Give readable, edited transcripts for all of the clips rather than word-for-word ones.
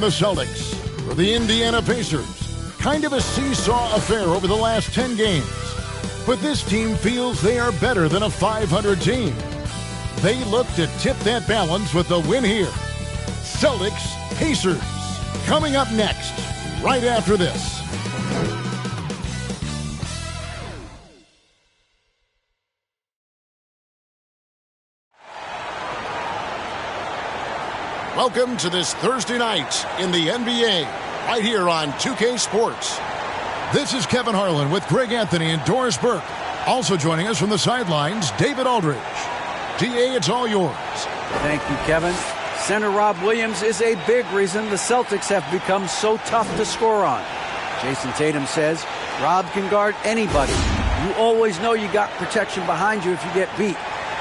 the Celtics for the Indiana Pacers. Kind of a seesaw affair over the last 10 games. But this team feels they are better than a 500 team. They look to tip that balance with the win here. Celtics Pacers coming up next, right after this. Welcome to this Thursday night in the NBA, right here on 2K Sports. This is Kevin Harlan with Greg Anthony and Doris Burke. Also joining us from the sidelines, David Aldridge. DA, it's all yours. Thank you, Kevin. Center Rob Williams is a big reason the Celtics have become so tough to score on. Jason Tatum says Rob can guard anybody. You always know you got protection behind you if you get beat.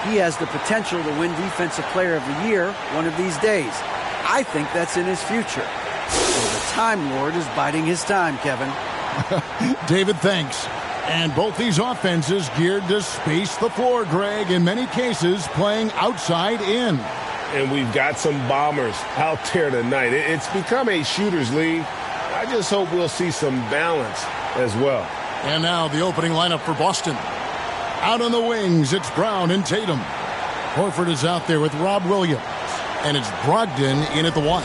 He has the potential to win Defensive Player of the Year one of these days. I think that's in his future. So the Time Lord is biding his time, Kevin. David, thanks. And both these offenses geared to space the floor, Greg, in many cases playing outside in. And we've got some bombers out there tonight. It's become a shooter's league. I just hope we'll see some balance as well. And now the opening lineup for Boston. Out on the wings, it's Brown and Tatum. Horford is out there with Rob Williams. And it's Brogdon in at the 1.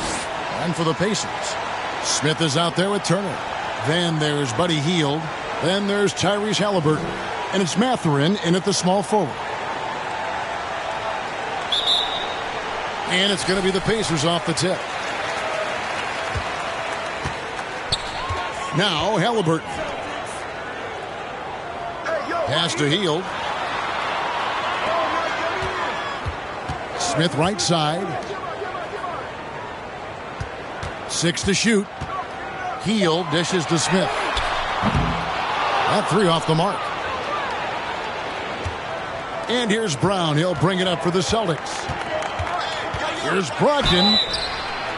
And for the Pacers, Smith is out there with Turner. Then there's Buddy Hield. Then there's Tyrese Halliburton. And it's Mathurin in at the small forward. And it's going to be the Pacers off the tip. Now Halliburton. Pass to Hield. Smith right side. 6 to shoot. Hield dishes to Smith. That 3 off the mark. And here's Brown. He'll bring it up for the Celtics. Here's Brogdon.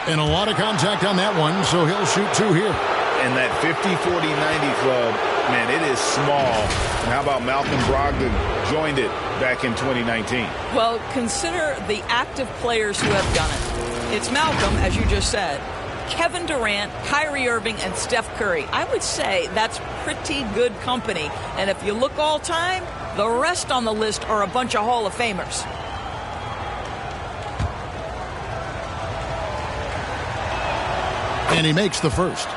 And a lot of contact on that one, so he'll shoot 2 here. And that 50-40-90 club, man, it is small. And how about Malcolm Brogdon joined it back in 2019? Well, consider the active players who have done it. It's Malcolm, as you just said, Kevin Durant, Kyrie Irving, and Steph Curry. I would say that's pretty good company. And if you look all time, the rest on the list are a bunch of Hall of Famers. And he makes the first.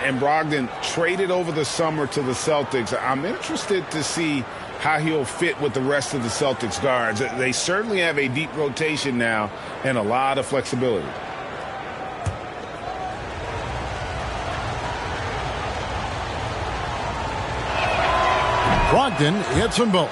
And Brogdon traded over the summer to the Celtics. I'm interested to see how he'll fit with the rest of the Celtics guards. They certainly have a deep rotation now and a lot of flexibility. Brogdon hits them both.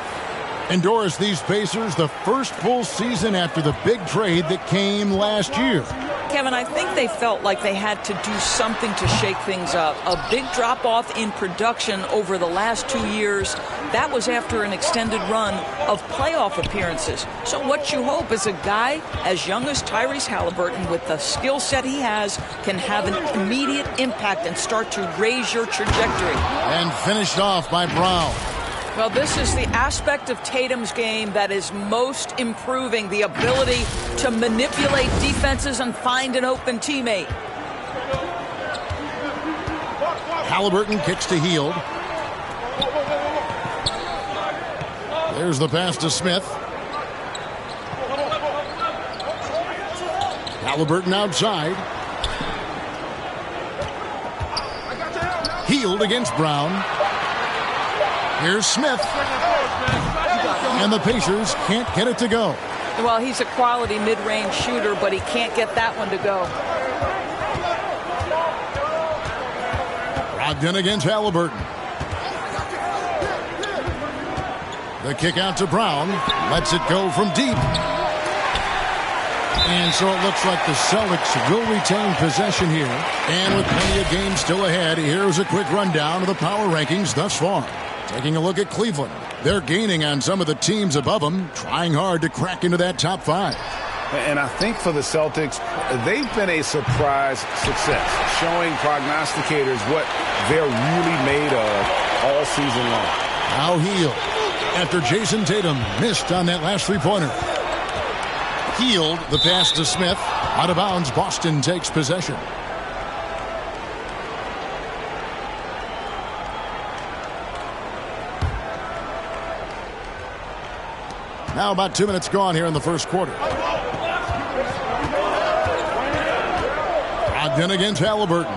Endorse these Pacers the first full season after the big trade that came last year. Kevin, I think they felt like they had to do something to shake things up. A big drop-off in production over the last 2 years. That was after an extended run of playoff appearances. So what you hope is a guy as young as Tyrese Halliburton, with the skill set he has, can have an immediate impact and start to raise your trajectory. And finished off by Brown. Well, this is the aspect of Tatum's game that is most improving, the ability to manipulate defenses and find an open teammate. Halliburton kicks to Hield. There's the pass to Smith. Halliburton outside. Hield against Brown. Here's Smith. And the Pacers can't get it to go. Well, he's a quality mid-range shooter, but he can't get that one to go. Brogdon against Halliburton. The kick out to Brown. Lets it go from deep. And so it looks like the Celtics will retain possession here. And with plenty of games still ahead, here's a quick rundown of the power rankings thus far. Taking a look at Cleveland. They're gaining on some of the teams above them, trying hard to crack into that top 5. And I think for the Celtics, they've been a surprise success, showing prognosticators what they're really made of all season long. Now Hield, after Jason Tatum missed on that last three-pointer. Hield, the pass to Smith. Out of bounds, Boston takes possession. Now about 2 minutes gone here in the first quarter. Brogdon against Halliburton.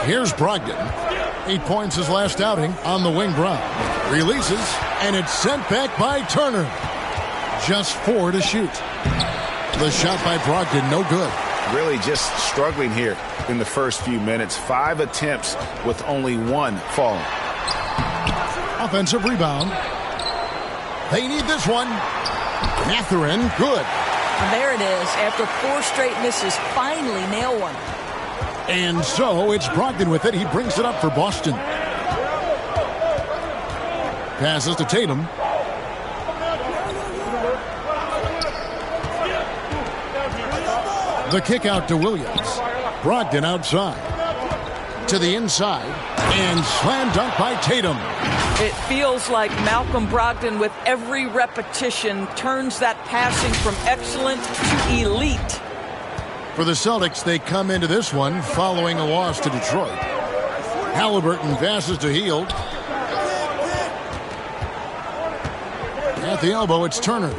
Here's Brogdon. 8 points his last outing on the wing. Brown releases, and it's sent back by Turner. Just 4 to shoot. The shot by Brogdon, no good. Really just struggling here in the first few minutes. 5 attempts with only 1 falling. Offensive rebound. They need this one. Mathurin, good. And there it is. After 4 straight misses, finally nail one. And so it's Brogdon with it. He brings it up for Boston. Passes to Tatum. The kick out to Williams. Brogdon outside. To the inside. And slam dunk by Tatum. It feels like Malcolm Brogdon, with every repetition, turns that passing from excellent to elite. For the Celtics, they come into this one following a loss to Detroit. Halliburton passes to Hield. At the elbow, it's Turner.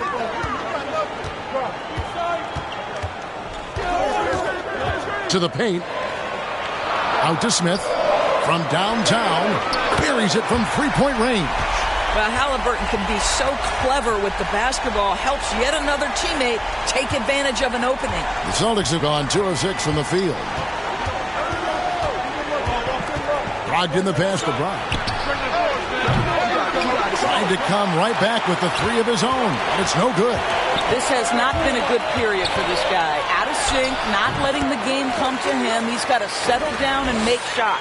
To the paint. Out to Smith. From downtown. Buries it from three-point range. Well, Halliburton can be so clever with the basketball. Helps yet another teammate take advantage of an opening. The Celtics have gone 2 of 6 from the field. Brogdon the pass to Brown. Trying to come right back with the 3 of his own. But it's no good. This has not been a good period for this guy. Out of sync, not letting the game come to him. He's got to settle down and make shots.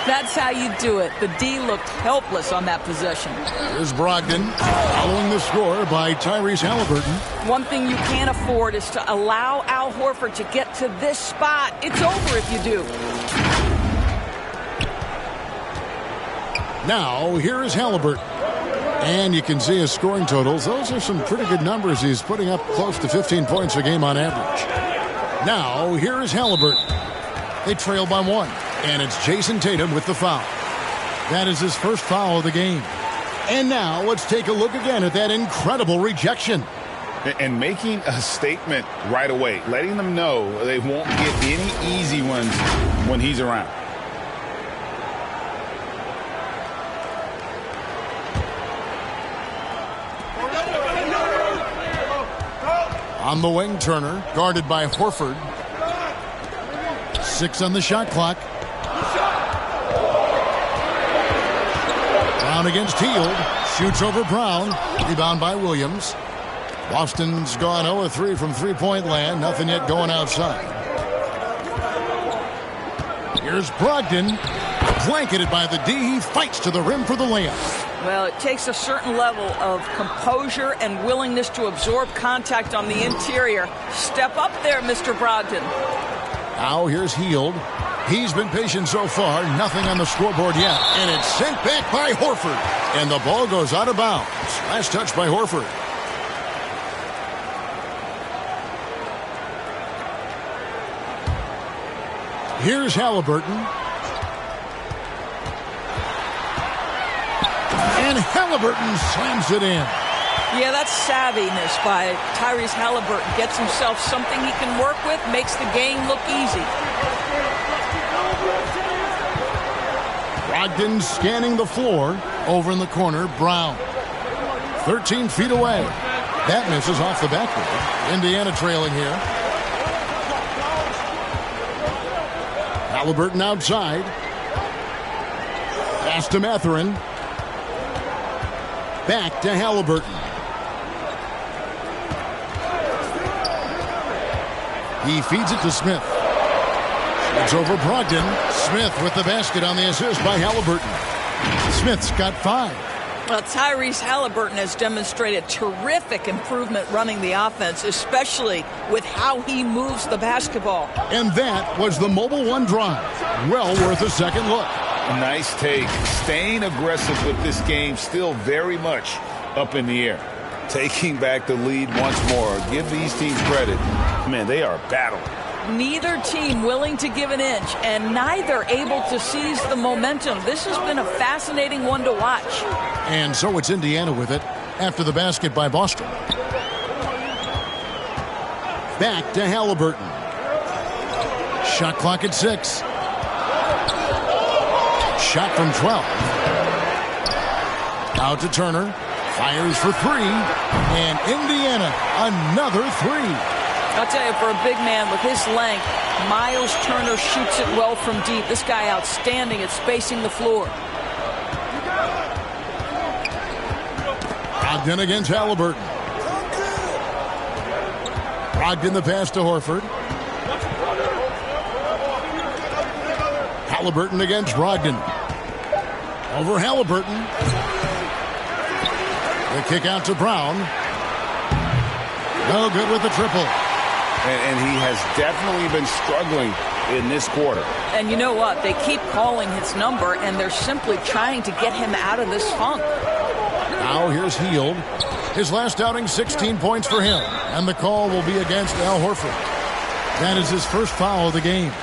That's how you do it. The D looked helpless on that possession. Here's Brogdon following the score by Tyrese Halliburton. One thing you can't afford is to allow Al Horford to get to this spot. It's over if you do. Now, here is Halliburton. And you can see his scoring totals. Those are some pretty good numbers. He's putting up close to 15 points a game on average. Now, here is Halliburton. They trail by 1. And it's Jason Tatum with the foul. That is his first foul of the game. And now let's take a look again at that incredible rejection. And making a statement right away, letting them know they won't get any easy ones when he's around. On the wing, Turner, guarded by Horford. 6 on the shot clock. Brown against Hield. Shoots over Brown. Rebound by Williams. Boston's gone 0-3 from three-point land. Nothing yet going outside. Here's Brogdon. Blanketed by the D. He fights to the rim for the layup. Well, it takes a certain level of composure and willingness to absorb contact on the interior. Step up there, Mr. Brogdon. Now here's Hield. He's been patient so far. Nothing on the scoreboard yet. And it's sent back by Horford. And the ball goes out of bounds. Last touch by Horford. Here's Halliburton. And Halliburton slams it in. Yeah, that's savviness by Tyrese Halliburton. Gets himself something he can work with, makes the game look easy. Brogdon scanning the floor. Over in the corner, Brown. 13 feet away. That misses off the backboard. Indiana trailing here. Halliburton outside. Pass to Mathurin. Back to Halliburton. He feeds it to Smith. It's over Brogdon. Smith with the basket on the assist by Halliburton. Smith's got 5. Well, Tyrese Halliburton has demonstrated terrific improvement running the offense, especially with how he moves the basketball. And that was the Mobile One drive. Well worth a second look. Nice take. Staying aggressive with this game, still very much up in the air. Taking back the lead once more. Give these teams credit. Man, they are battling. Neither team willing to give an inch, and neither able to seize the momentum. This has been a fascinating one to watch. And so it's Indiana with it after the basket by Boston. Back to Halliburton. Shot clock at 6. Shot from 12. Out to Turner. Fires for 3. And Indiana, another 3. I'll tell you, for a big man with his length, Miles Turner shoots it well from deep. This guy outstanding at spacing the floor. Brogdon against Halliburton. Brogdon the pass to Horford. Halliburton against Brogdon. Over Halliburton. The kick out to Brown. No good with the triple. And he has definitely been struggling in this quarter. And you know what? They keep calling his number, and they're simply trying to get him out of this funk. Now here's Hield. His last outing, 16 points for him. And the call will be against Al Horford. That is his first foul of the game.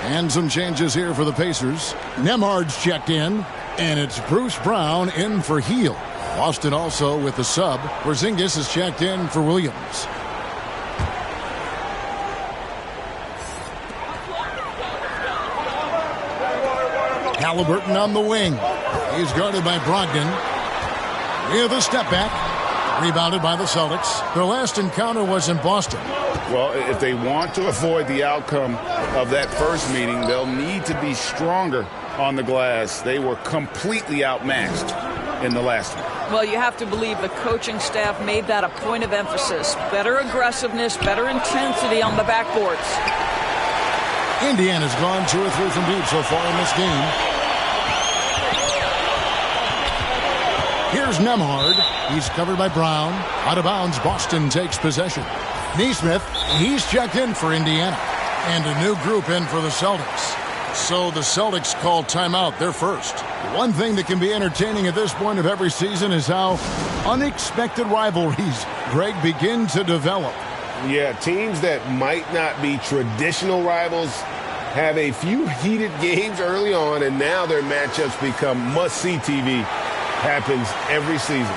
And some changes here for the Pacers. Nembhard's checked in, and it's Bruce Brown in for Hield. Boston also with the sub. Porzingis is checked in for Williams. Halliburton on the wing. He's guarded by Brogdon. With a step back. Rebounded by the Celtics. Their last encounter was in Boston. Well, if they want to avoid the outcome of that first meeting, they'll need to be stronger on the glass. They were completely outmatched in the last one. Well, you have to believe the coaching staff made that a point of emphasis. Better aggressiveness, better intensity on the backboards. Indiana's gone 2 or 3 from deep so far in this game. Here's Nembhard. He's covered by Brown. Out of bounds, Boston takes possession. Nesmith, he's checked in for Indiana. And a new group in for the Celtics. So the Celtics call timeout. They're first. One thing that can be entertaining at this point of every season is how unexpected rivalries, Greg, begin to develop. Yeah, teams that might not be traditional rivals have a few heated games early on, and now their matchups become must-see TV. Happens every season.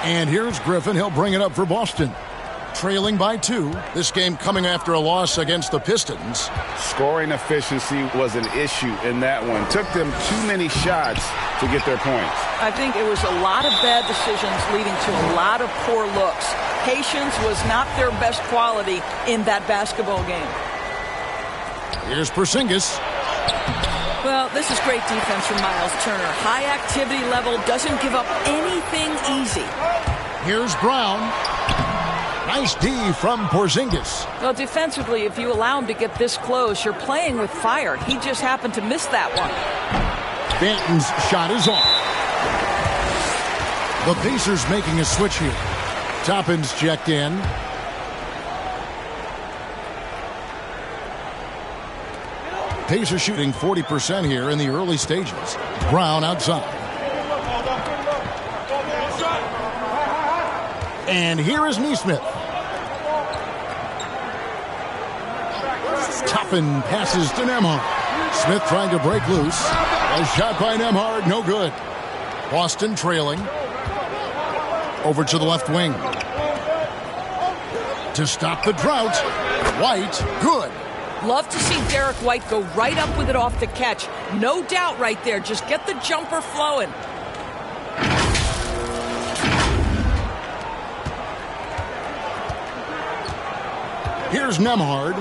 And here's Griffin. He'll bring it up for Boston. Trailing by 2. This game coming after a loss against the Pistons. Scoring efficiency was an issue in that one. Took them too many shots to get their points. I think it was a lot of bad decisions leading to a lot of poor looks. Patience was not their best quality in that basketball game. Here's Porzingis. Well, this is great defense from Miles Turner. High activity level, doesn't give up anything easy. Here's Brown. Nice D from Porzingis. Well, defensively, if you allow him to get this close, you're playing with fire. He just happened to miss that one. Banton's shot is off. The Pacers making a switch here. Toppin's checked in. Pacers shooting 40% here in the early stages. Brown outside. And here is Nesmith. Toppin passes to Nembhard. Smith trying to break loose. A shot by Nembhard, no good. Boston trailing. Over to the left wing. To stop the drought. White, good. Love to see Derek White go right up with it off the catch. No doubt right there. Just get the jumper flowing. Here's Nembhard.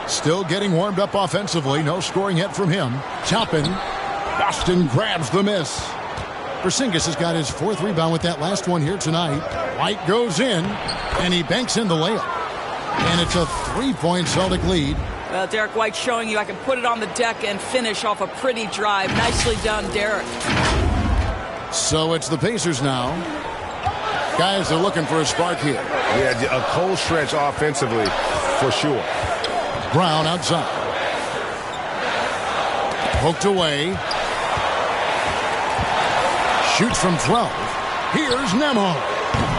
Still getting warmed up offensively. No scoring yet from him. Toppin. Boston grabs the miss. Porzingis has got his 4th rebound with that last one here tonight. White goes in, and he banks in the layup. And it's a 3-point Celtic lead. Well, Derek White showing you I can put it on the deck and finish off a pretty drive. Nicely done, Derek. So it's the Pacers now. Guys are looking for a spark here. Yeah, a cold stretch offensively, for sure. Brown outside. Poked away. Shoots from 12. Here's Nembhard.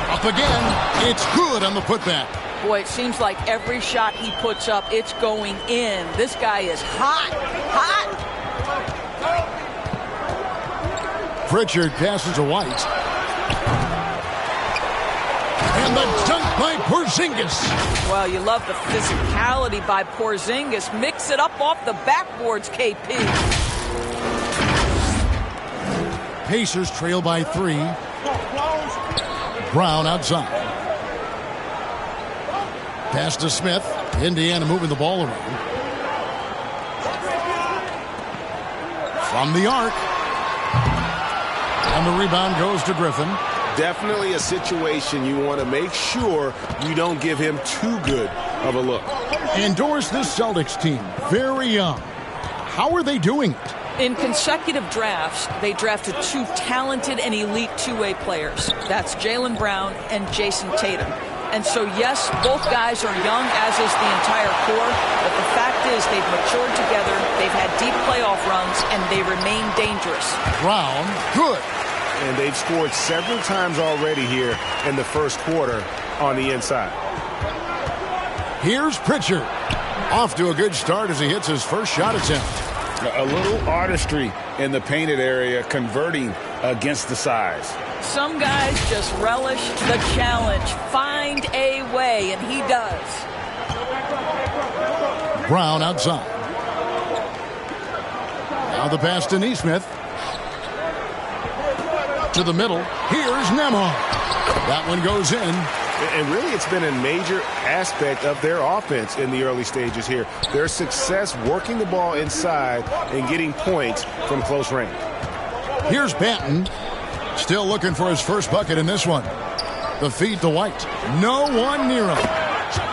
Up again. It's good on the putback. Boy, it seems like every shot he puts up, it's going in. This guy is hot, hot. Pritchard passes to White. And the dunk by Porzingis. Well, you love the physicality by Porzingis. Mix it up off the backboards, KP. Pacers trail by 3. Brown outside. Pass to Smith. Indiana moving the ball around. From the arc. And the rebound goes to Griffin. Definitely a situation you want to make sure you don't give him too good of a look. Endorse this Celtics team. Very young. How are they doing it? In consecutive drafts, they drafted 2 talented and elite two-way players. That's Jaylen Brown and Jason Tatum. And so, yes, both guys are young, as is the entire core. But the fact is they've matured together, they've had deep playoff runs, and they remain dangerous. Brown, good. And they've scored several times already here in the first quarter on the inside. Here's Pritchard. Off to a good start as he hits his first shot attempt. A little artistry in the painted area, converting against the size. Some guys just relish the challenge. Find a way, and he does. Brown outside. Now the pass to Nesmith. To the middle. Here's Nembhard. That one goes in. And really, it's been a major aspect of their offense in the early stages here. Their success working the ball inside and getting points from close range. Here's Banton. Still looking for his first bucket in this one. The feed to White. No one near him.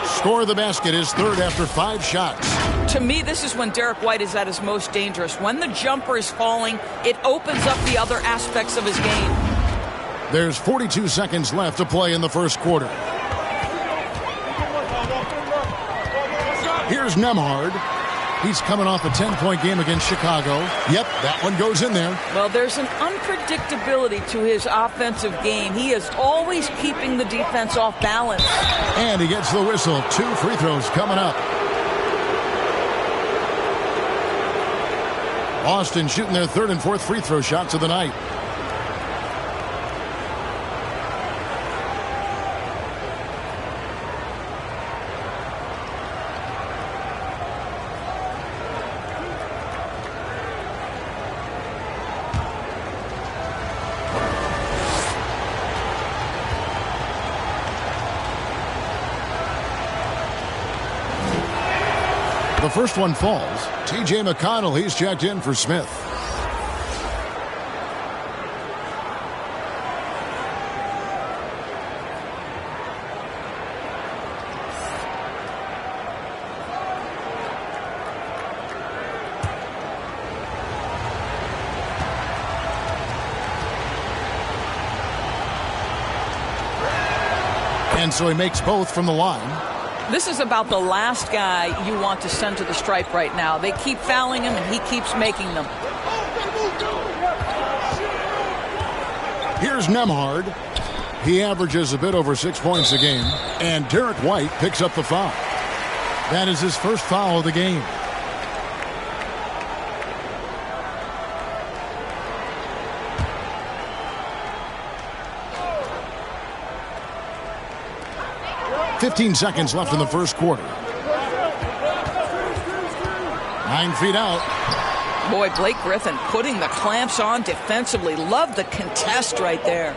Score of the basket is third after 5 shots. To me, this is when Derek White is at his most dangerous. When the jumper is falling, it opens up the other aspects of his game. There's 42 seconds left to play in the first quarter. Here's Nembhard. He's coming off a 10-point game against Chicago. Yep, that one goes in there. Well, there's an unpredictability to his offensive game. He is always keeping the defense off balance. And he gets the whistle. 2 free throws coming up. Boston shooting their 3rd and 4th free throw shots of the night. The first one falls. T.J. McConnell, he's checked in for Smith. And so he makes both from the line. This is about the last guy you want to send to the stripe right now. They keep fouling him, and he keeps making them. Here's Nembhard. He averages a bit over 6 points a game. And Derek White picks up the foul. That is his first foul of the game. .15 seconds left in the first quarter. 9 feet out. Boy, Blake Griffin putting the clamps on defensively. Love the contest right there.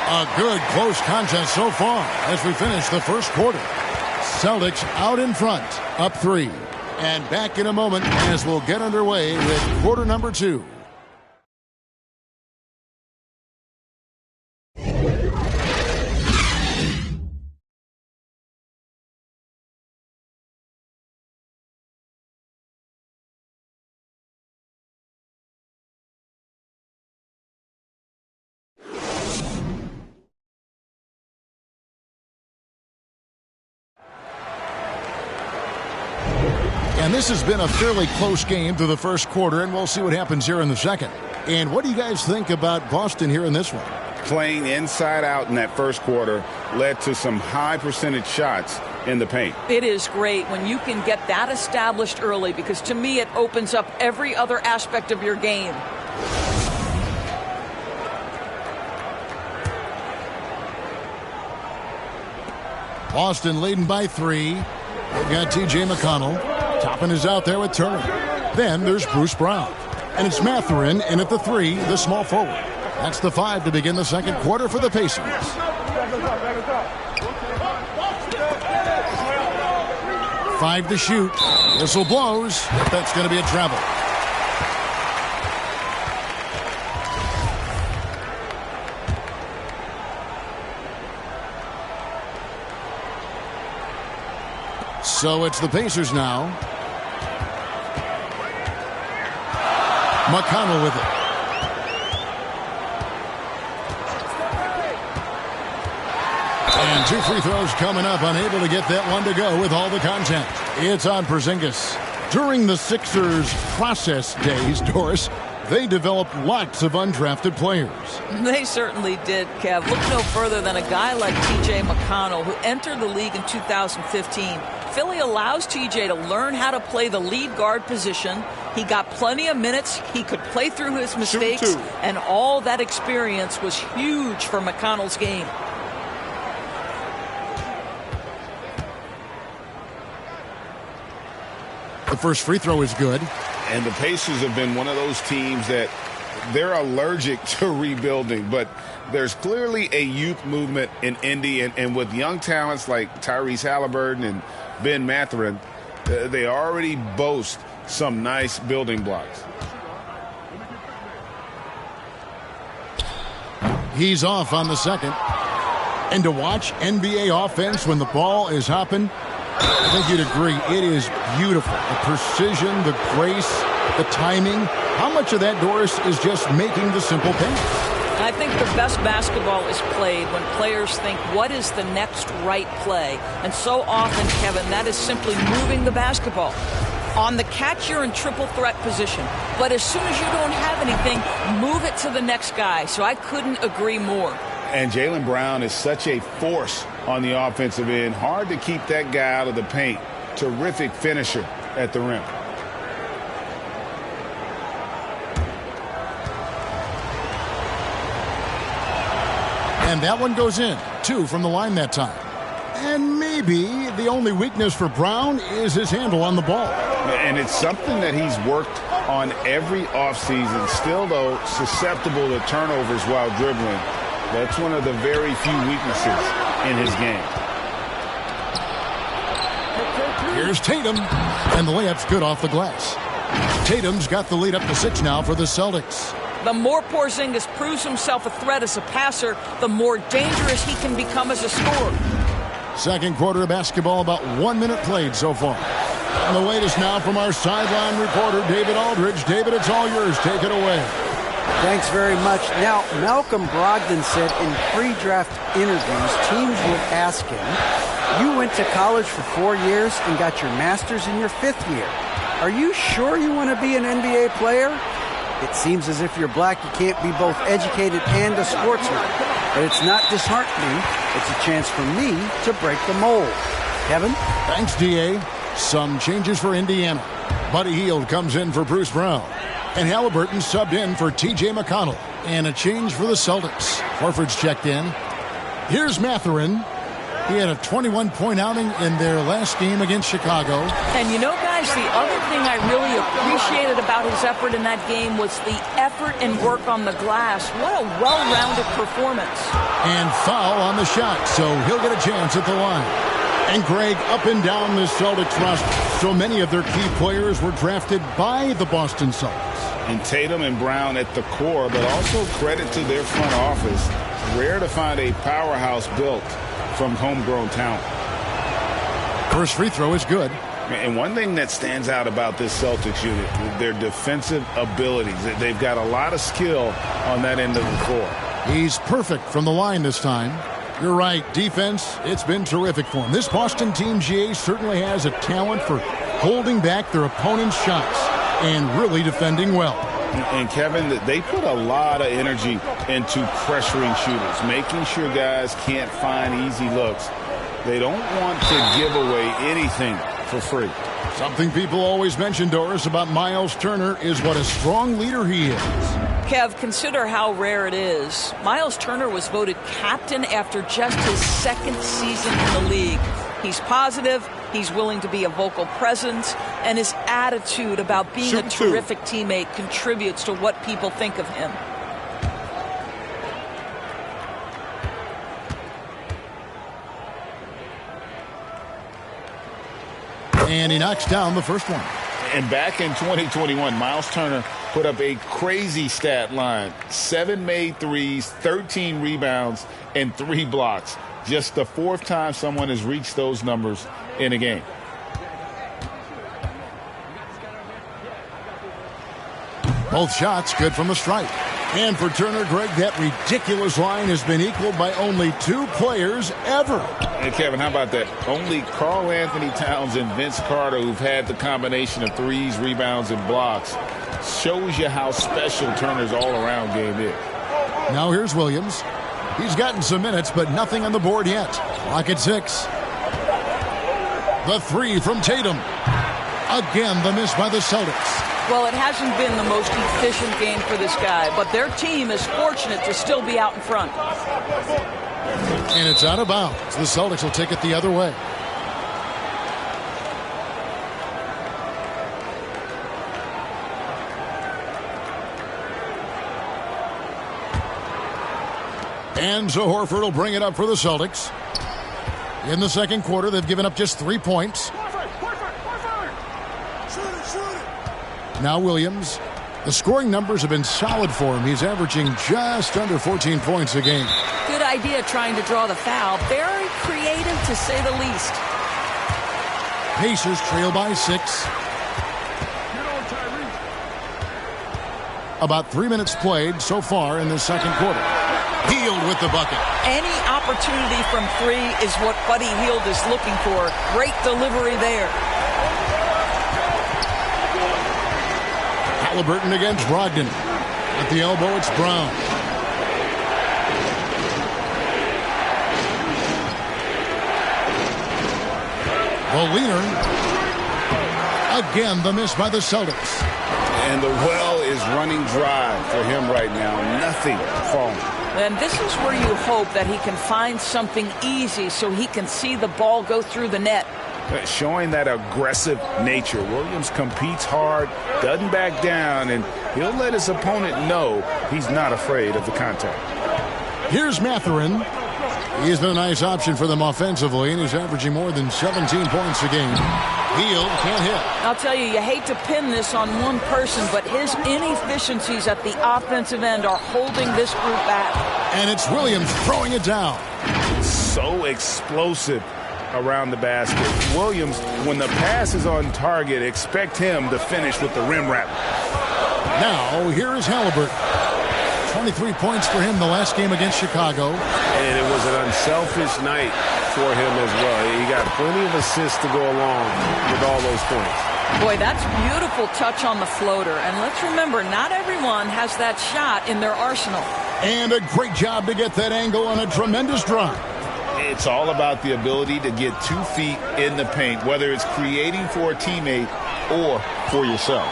A good close contest so far as we finish the first quarter. Celtics out in front, up 3. And back in a moment as we'll get underway with quarter number 2. And this has been a fairly close game through the first quarter, and we'll see what happens here in the second. And what do you guys think about Boston here in this one? playing inside out in that first quarter led to some high percentage shots in the paint. It is great when you can get that established early, because to me it opens up every other aspect of your game. Boston leading by 3. They've got T.J. McConnell. Toppin is out there with Turner. Then there's Bruce Brown. And it's Mathurin in at the 3, the small forward. That's the 5 to begin the second quarter for the Pacers. 5 to shoot. Whistle blows. If that's going to be a travel. So it's the Pacers now. McConnell with it. And 2 free throws coming up. Unable to get that one to go with all the contact. It's on Porzingis. During the Sixers process days, Doris, they developed lots of undrafted players. They certainly did, Kev. Look no further than a guy like T.J. McConnell, who entered the league in 2015. Philly allows T.J. to learn how to play the lead guard position. He got plenty of minutes. He could play through his mistakes, and all that experience was huge for McConnell's game. The first free throw is good. And the Pacers have been one of those teams that they're allergic to rebuilding, but there's clearly a youth movement in Indy, and with young talents like Tyrese Halliburton and Ben Mathurin, they already boast some nice building blocks. He's off on the second. And to watch NBA offense when the ball is hopping, I think you'd agree, it is beautiful. The precision, the grace, the timing. How much of that, Doris, is just making the simple pass? I think the best basketball is played when players think, what is the next right play? And so often, Kevin, that is simply moving the basketball. On the catch, you're in triple threat position. But as soon as you don't have anything, move it to the next guy. So I couldn't agree more. And Jaylen Brown is such a force on the offensive end. Hard to keep that guy out of the paint. Terrific finisher at the rim. And that one goes in. 2 from the line that time. And maybe the only weakness for Brown is his handle on the ball. And it's something that he's worked on every offseason. Still, though, susceptible to turnovers while dribbling. That's one of the very few weaknesses in his game. Here's Tatum. And the layup's good off the glass. Tatum's got the lead up to 6 now for the Celtics. The more Porzingis proves himself a threat as a passer, the more dangerous he can become as a scorer. Second quarter of basketball, about 1 minute played so far. And the latest now from our sideline reporter, David Aldridge. David, it's all yours. Take it away. Thanks very much. Now, Malcolm Brogdon said in pre-draft interviews, teams would ask him, you went to college for 4 years and got your master's in your 5th year. Are you sure you want to be an NBA player? It seems as if you're black, you can't be both educated and a sportsman. But it's not disheartening. It's a chance for me to break the mold. Kevin? Thanks, D.A. Some changes for Indiana. Buddy Hield comes in for Bruce Brown. And Halliburton subbed in for T.J. McConnell. And a change for the Celtics. Horford's checked in. Here's Mathurin. He had a 21-point outing in their last game against Chicago. And you know, guys, the other thing I really appreciated about his effort in that game was the effort and work on the glass. What a well-rounded performance. And foul on the shot, so he'll get a chance at the line. And Greg, up and down the Celtics roster, so many of their key players were drafted by the Boston Celtics. And Tatum and Brown at the core, but also credit to their front office. Rare to find a powerhouse built from homegrown talent. First free throw is good. And one thing that stands out about this Celtics unit, their defensive abilities. They've got a lot of skill on that end of the floor. He's perfect from the line this time. You're right, defense, it's been terrific for him. This Boston team, GA, certainly has a talent for holding back their opponent's shots and really defending well. And Kevin, they put a lot of energy into pressuring shooters, making sure guys can't find easy looks. They don't want to give away anything for free. Something people always mention, Doris, about Miles Turner is what a strong leader he is. Kev, consider how rare it is. Miles Turner was voted captain after just his second season in the league. He's positive, he's willing to be a vocal presence, and his attitude about being a terrific teammate contributes to what people think of him. And he knocks down the first one. And back in 2021, Miles Turner put up a crazy stat line. 7 made threes, 13 rebounds, and 3 blocks. Just the 4th time someone has reached those numbers in a game. Both shots good from the stripe. And for Turner, Greg, that ridiculous line has been equaled by only 2 players ever. Hey, Kevin, how about that? Only Karl Anthony Towns and Vince Carter, who've had the combination of threes, rebounds, and blocks, shows you how special Turner's all-around game is. Now here's Williams. He's gotten some minutes, but nothing on the board yet. Clock at 6. The 3 from Tatum. Again, the miss by the Celtics. Well, it hasn't been the most efficient game for this guy, but their team is fortunate to still be out in front. And it's out of bounds. The Celtics will take it the other way. And so Horford will bring it up for the Celtics. In the second quarter, they've given up just 3 points. Now Williams. The scoring numbers have been solid for him. He's averaging just under 14 points a game. Good idea trying to draw the foul. Very creative, to say the least. Pacers trail by 6. About 3 minutes played so far in the second quarter. Hield with the bucket. Any opportunity from 3 is what Buddy Hield is looking for. Great delivery there. Halliburton against Brogdon. At the elbow, it's Brown. The leader. Again, the miss by the Celtics. And the well is running dry for him right now. Nothing falling. And this is where you hope that he can find something easy so he can see the ball go through the net. Showing that aggressive nature. Williams competes hard, doesn't back down, and he'll let his opponent know he's not afraid of the contact. Here's Mathurin. He's been a nice option for them offensively, and he's averaging more than 17 points a game. Hield can't hit. I'll tell you, you hate to pin this on one person, but his inefficiencies at the offensive end are holding this group back. And it's Williams throwing it down. So explosive around the basket. Williams, when the pass is on target, expect him to finish with the rim wrap. Now, here is Halliburton. 23 points for him the last game against Chicago. And it was an unselfish night for him as well. He got plenty of assists to go along with all those points. Boy, that's beautiful touch on the floater. And let's remember, not everyone has that shot in their arsenal. And a great job to get that angle on a tremendous drive. It's all about the ability to get 2 feet in the paint, whether it's creating for a teammate or for yourself.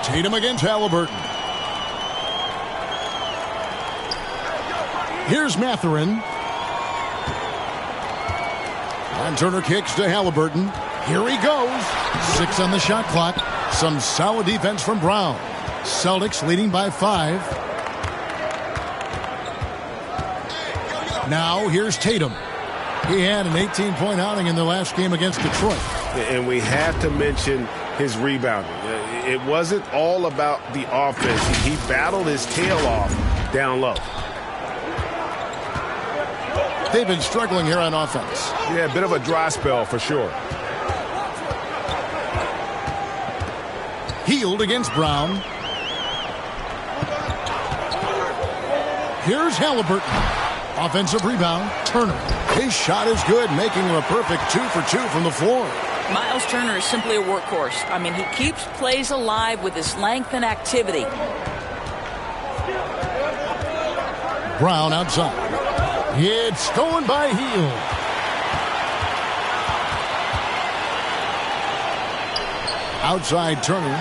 Tatum against Halliburton. Here's Mathurin. And Turner kicks to Halliburton. Here he goes. 6 on the shot clock. Some solid defense from Brown. Celtics leading by 5. Now here's Tatum. He had an 18-point outing in the last game against Detroit. And we have to mention his rebounding. It wasn't all about the offense. He battled his tail off down low. They've been struggling here on offense. Yeah, a bit of a dry spell for sure. Hield against Brown. Here's Halliburton. Offensive rebound, Turner. His shot is good, making him a perfect 2 for 2 from the floor. Miles Turner is simply a workhorse. I mean, he keeps plays alive with his length and activity. Brown outside. It's stolen by Hield. Outside Turner.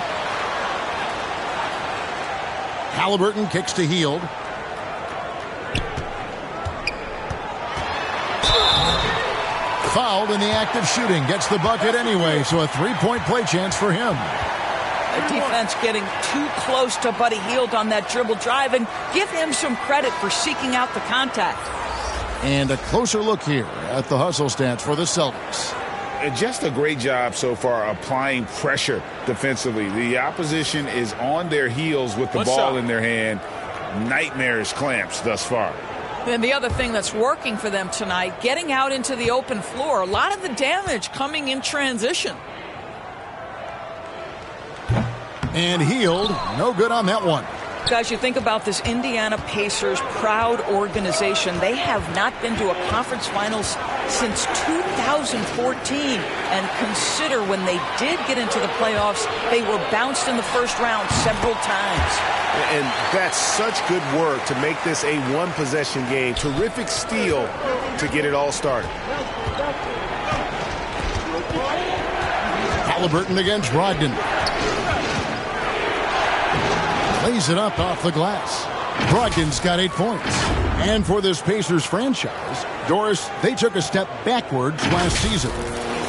Halliburton kicks to Hield. Fouled in the act of shooting. Gets the bucket anyway, so a three-point play chance for him. The defense getting too close to Buddy Hield on that dribble drive, and give him some credit for seeking out the contact. And a closer look here at the hustle stats for the Celtics. And just a great job so far applying pressure defensively. The opposition is on their heels with the ball in their hand. Nightmarish clamps thus far. And the other thing that's working for them tonight, getting out into the open floor. A lot of the damage coming in transition. And Hield, no good on that one. Guys, you think about this Indiana Pacers proud organization. They have not been to a conference finals since 2014. And consider when they did get into the playoffs, they were bounced in the first round several times. And that's such good work to make this a one-possession game. Terrific steal to get it all started. Halliburton against Brogdon. Lays it up off the glass. Brogdon's got 8 points. And for this Pacers franchise, Doris, they took a step backwards last season.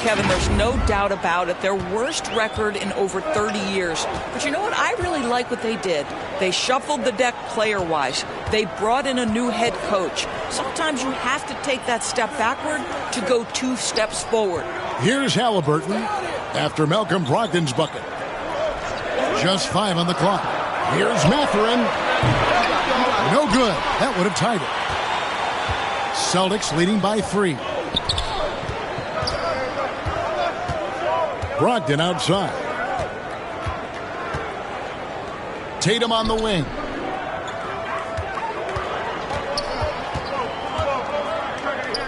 Kevin, there's no doubt about it. Their worst record in over 30 years. But you know what? I really like what they did. They shuffled the deck player-wise. They brought in a new head coach. Sometimes you have to take that step backward to go 2 steps forward. Here's Halliburton after Malcolm Brogdon's bucket. Just 5 on the clock. Here's Mathurin. No good. That would have tied it. Celtics leading by 3. Brogdon outside. Tatum on the wing.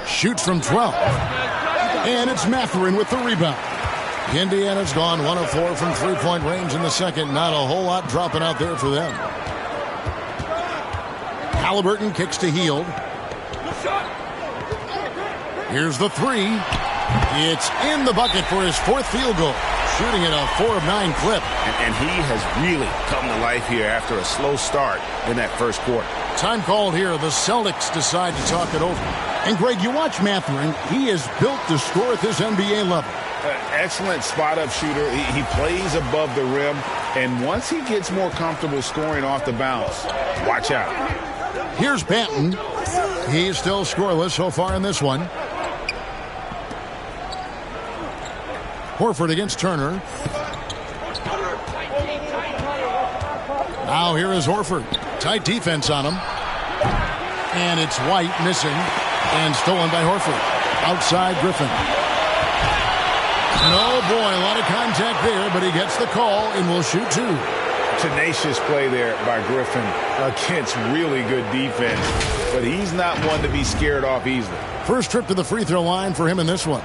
Shoots from 12. And it's Mathurin with the rebound. Indiana's gone 1 of 4 from three-point range in the second. Not a whole lot dropping out there for them. Halliburton kicks to Hield. Here's the 3. It's in the bucket for his 4th field goal. Shooting at a 4 of 9 clip. And he has really come to life here after a slow start in that first quarter. Time called here. The Celtics decide to talk it over. And Greg, you watch Mathurin. He is built to score at this NBA level. Excellent spot-up shooter. He plays above the rim. And once he gets more comfortable scoring off the bounce, watch out. Here's Banton. He's still scoreless so far in this one. Horford against Turner. Now here is Horford. Tight defense on him. And it's White missing. And stolen by Horford. Outside Griffin. No, boy, a lot of contact there, but he gets the call and will shoot 2. Tenacious play there by Griffin against really good defense. But he's not one to be scared off easily. First trip to the free throw line for him in this one.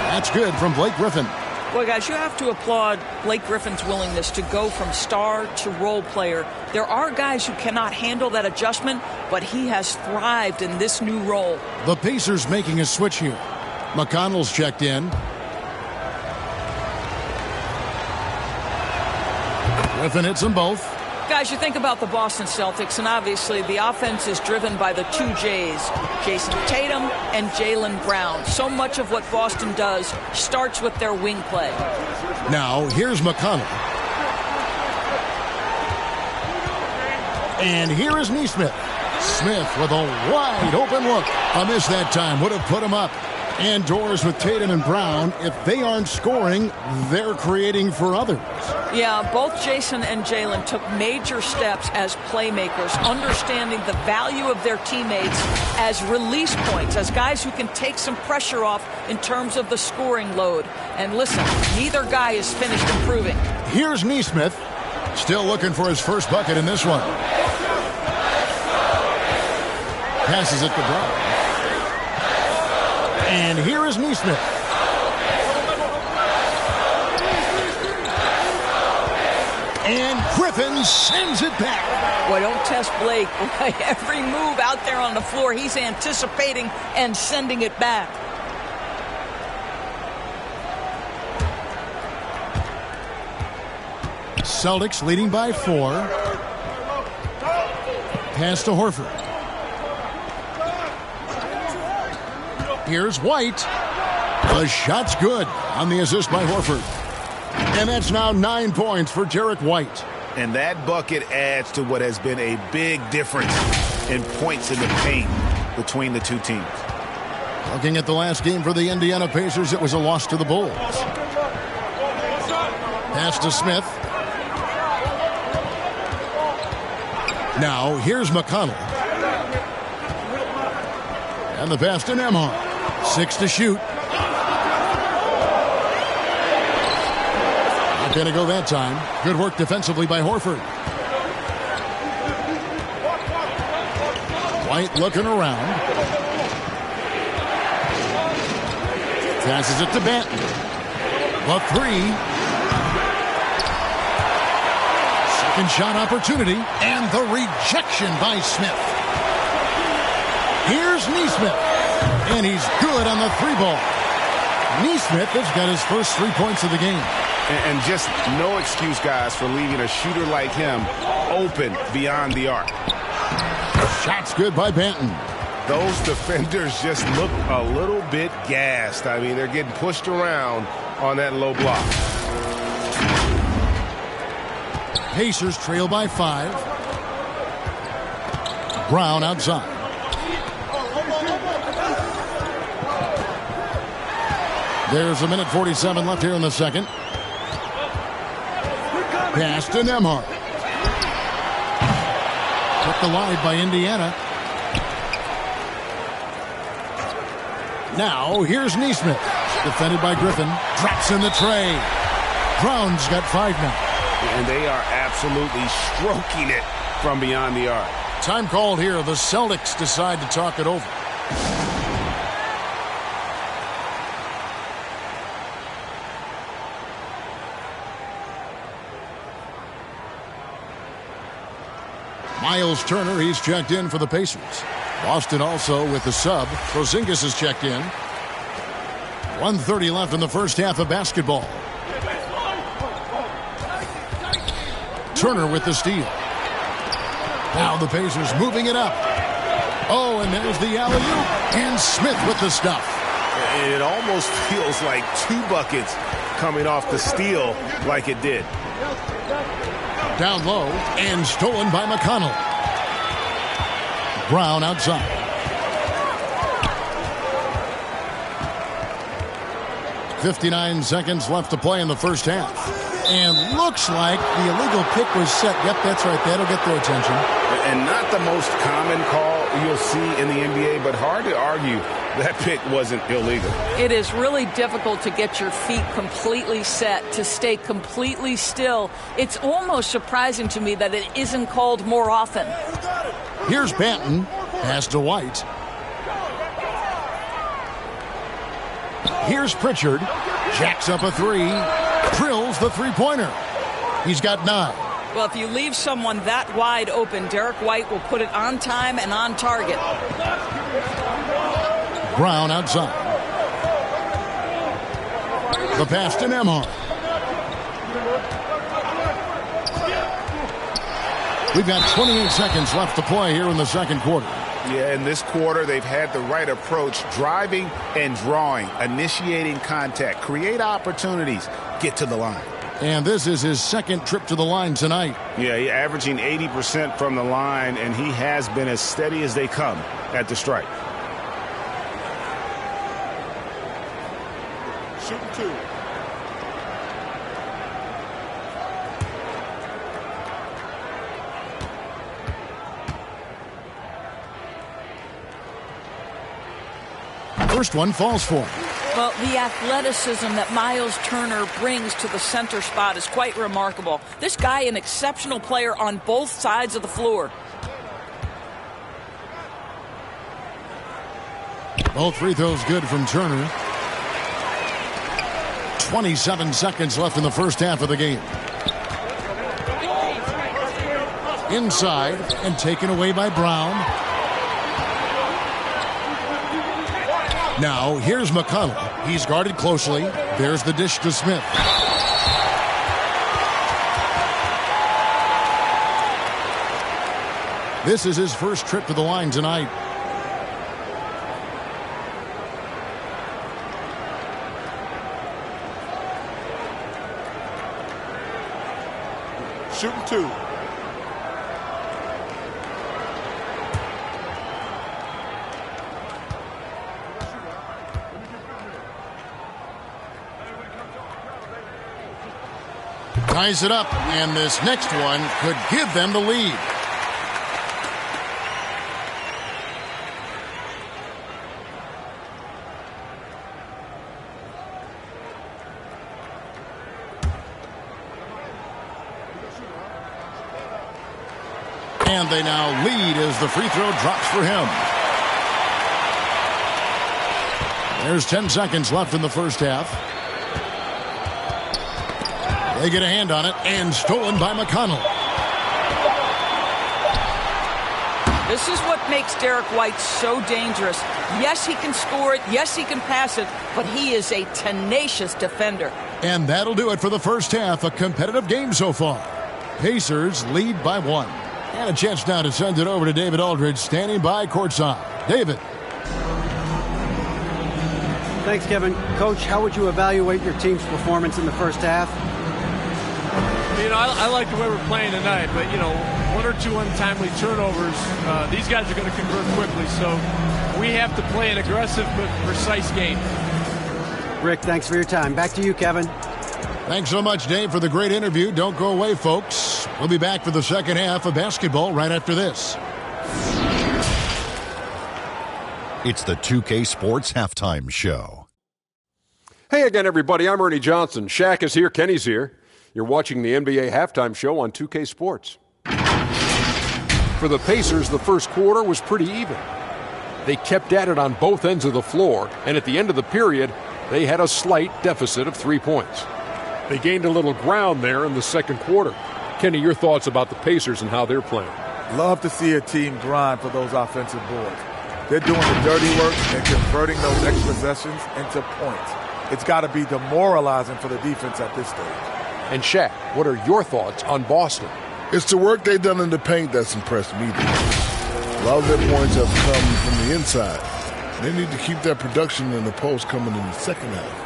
That's good from Blake Griffin. Boy, guys, you have to applaud Blake Griffin's willingness to go from star to role player. There are guys who cannot handle that adjustment, but he has thrived in this new role. The Pacers making a switch here. McConnell's checked in. Griffin hits them both. Guys, you think about the Boston Celtics, and obviously the offense is driven by the 2 J's, Jason Tatum and Jaylen Brown. So much of what Boston does starts with their wing play. Now, here's McConnell. And here is Nesmith. Smith with a wide open look. A miss that time would have put him up. Indoors with Tatum and Brown, if they aren't scoring, they're creating for others. Yeah, both Jason and Jalen took major steps as playmakers, understanding the value of their teammates as release points, as guys who can take some pressure off in terms of the scoring load. And listen, neither guy is finished improving. Here's Nesmith, still looking for his first bucket in this one. Passes it to Brown. And here is Nesmith. And Griffin sends it back. Boy, don't test Blake. Every move out there on the floor, he's anticipating and sending it back. Celtics leading by 4. Pass to Horford. Here's White. The shot's good on the assist by Horford. And that's now 9 points for Derek White. And that bucket adds to what has been a big difference in points in the paint between the two teams. Looking at the last game for the Indiana Pacers, it was a loss to the Bulls. Pass to Smith. Now here's McConnell. And the pass to Nembhard. 6 to shoot. Not going to go that time. Good work defensively by Horford. White looking around. Passes it to Banton. The 3. Second shot opportunity. And the rejection by Smith. Here's Nesmith. And he's good on the 3-ball. Nesmith has got his first 3 points of the game. And just no excuse, guys, for leaving a shooter like him open beyond the arc. Shot's good by Banton. Those defenders just look a little bit gassed. I mean, they're getting pushed around on that low block. Pacers trail by 5. Brown outside. There's a minute 47 left here in the second. Pass to Nembhard. Took the lead by Indiana. Now here's Nesmith. Defended by Griffin. Drops in the tray. Brown's got 5 now. And they are absolutely stroking it from beyond the arc. Time called here. The Celtics decide to talk it over. Miles Turner, he's checked in for the Pacers. Boston also with the sub. Porzingis is checked in. 1:30 left in the first half of basketball. Turner with the steal. Now the Pacers moving it up. Oh, and there's the alley-oop. And Smith with the stuff. It almost feels like 2 buckets coming off the steal like it did. Down low and stolen by McConnell. Brown outside. .59 seconds left to play in the first half. And looks like the illegal pick was set. Yep, that's right. That'll get their attention. And not the most common call you'll see in the NBA, but hard to argue that pick wasn't illegal. It is really difficult to get your feet completely set, to stay completely still. It's almost surprising to me that it isn't called more often. Here's Banton. Pass to White. Here's Pritchard. Jacks up a 3. Drills the 3-pointer. He's got 9. Well, if you leave someone that wide open, Derek White will put it on time and on target. Brown outside. The pass to Nembhard. We've got 28 seconds left to play here in the second quarter. Yeah, in this quarter, they've had the right approach, driving and drawing, initiating contact, create opportunities, get to the line. And this is his second trip to the line tonight. Yeah, he's averaging 80% from the line, and he has been as steady as they come at the stripe. first one falls for him. Well, the athleticism that Miles Turner brings to the center spot is quite remarkable. This guy, an exceptional player on both sides of the floor. Both free throws good from Turner. 27 seconds left in the first half of the game. Inside and taken away by Brown. Now, here's McConnell. He's guarded closely. There's the dish to Smith. This is his first trip to the line tonight. Shooting two. Ties it up, and this next one could give them the lead. And they now lead as the free throw drops for him. There's 10 seconds left in the first half. They get a hand on it, and stolen by McConnell. This is what makes Derek White so dangerous. Yes, he can score it. Yes, he can pass it. But he is a tenacious defender. And that'll do it for the first half. A competitive game so far. Pacers lead by 1. And a chance now to send it over to David Aldridge, standing by courtside. David. Thanks, Kevin. Coach, how would you evaluate your team's performance in the first half? You know, I like the way we're playing tonight, but, you know, 1 or 2 untimely turnovers, these guys are going to convert quickly, so we have to play an aggressive but precise game. Rick, thanks for your time. Back to you, Kevin. Thanks so much, Dave, for the great interview. Don't go away, folks. We'll be back for the second half of basketball right after this. It's the 2K Sports Halftime Show. Hey again, everybody. I'm Ernie Johnson. Shaq is here. Kenny's here. You're watching the NBA Halftime Show on 2K Sports. For the Pacers, the first quarter was pretty even. They kept at it on both ends of the floor, and at the end of the period, they had a slight deficit of 3 points. They gained a little ground there in the second quarter. Kenny, your thoughts about the Pacers and how they're playing? Love to see a team grind for those offensive boards. They're doing the dirty work and converting those extra possessions into points. It's got to be demoralizing for the defense at this stage. And Shaq, what are your thoughts on Boston? It's the work they've done in the paint that's impressed me. A lot of their points have come from the inside. They need to keep that production in the post coming in the second half.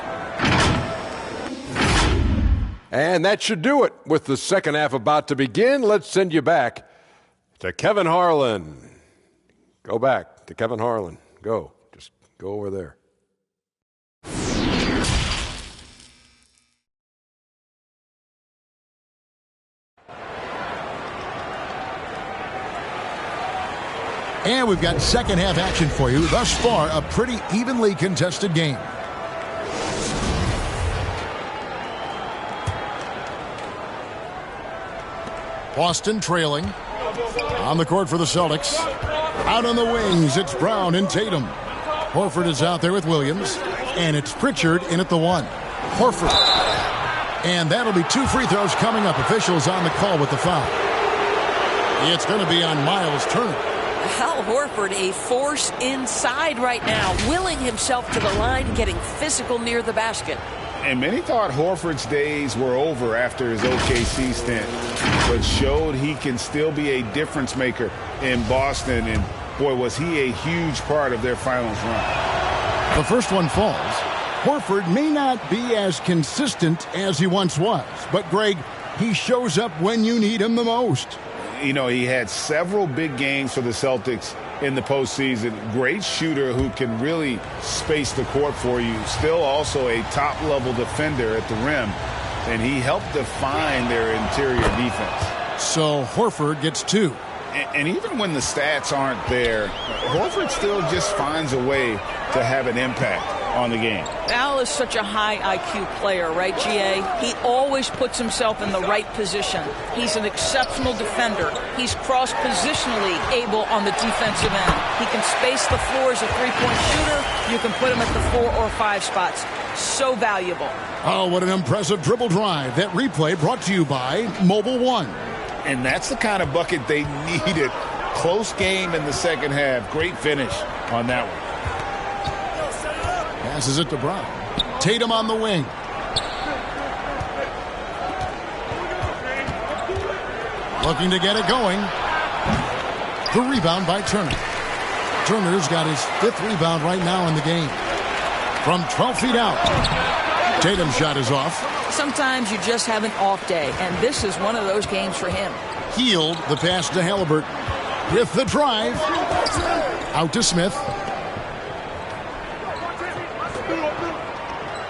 And that should do it. With the second half about to begin, let's send you back to Kevin Harlan. Go back to Kevin Harlan. Go. Just go over there. And we've got second half action for you. Thus far, a pretty evenly contested game. Boston trailing. On the court for the Celtics. Out on the wings, it's Brown and Tatum. Horford is out there with Williams. And it's Pritchard in at the 1. Horford. And that'll be 2 free throws coming up. Officials on the call with the foul. It's going to be on Miles Turner. Al Horford, a force inside right now, willing himself to the line, getting physical near the basket. And many thought Horford's days were over after his OKC stint, but showed he can still be a difference maker in Boston. And, boy, was he a huge part of their finals run. The first one falls. Horford may not be as consistent as he once was, but, Greg, he shows up when you need him the most. You know, he had several big games for the Celtics in the postseason. Great shooter who can really space the court for you. Still also a top-level defender at the rim. And he helped define their interior defense. So Horford gets 2. And even when the stats aren't there, Horford still just finds a way to have an impact on the game. Al is such a high IQ player, right, GA? He always puts himself in the right position. He's an exceptional defender. He's cross-positionally able on the defensive end. He can space the floor as a three-point shooter. You can put him at the 4 or 5 spots. So valuable. Oh, what an impressive dribble drive. That replay brought to you by Mobile One. And that's the kind of bucket they needed. Close game in the second half. Great finish on that one. Passes it to Brown. Tatum on the wing. Looking to get it going. The rebound by Turner. Turner's got his 5th rebound right now in the game. From 12 feet out. Tatum's shot is off. Sometimes you just have an off day, and this is one of those games for him. Healed the pass to Halliburton. With the drive. Out to Smith.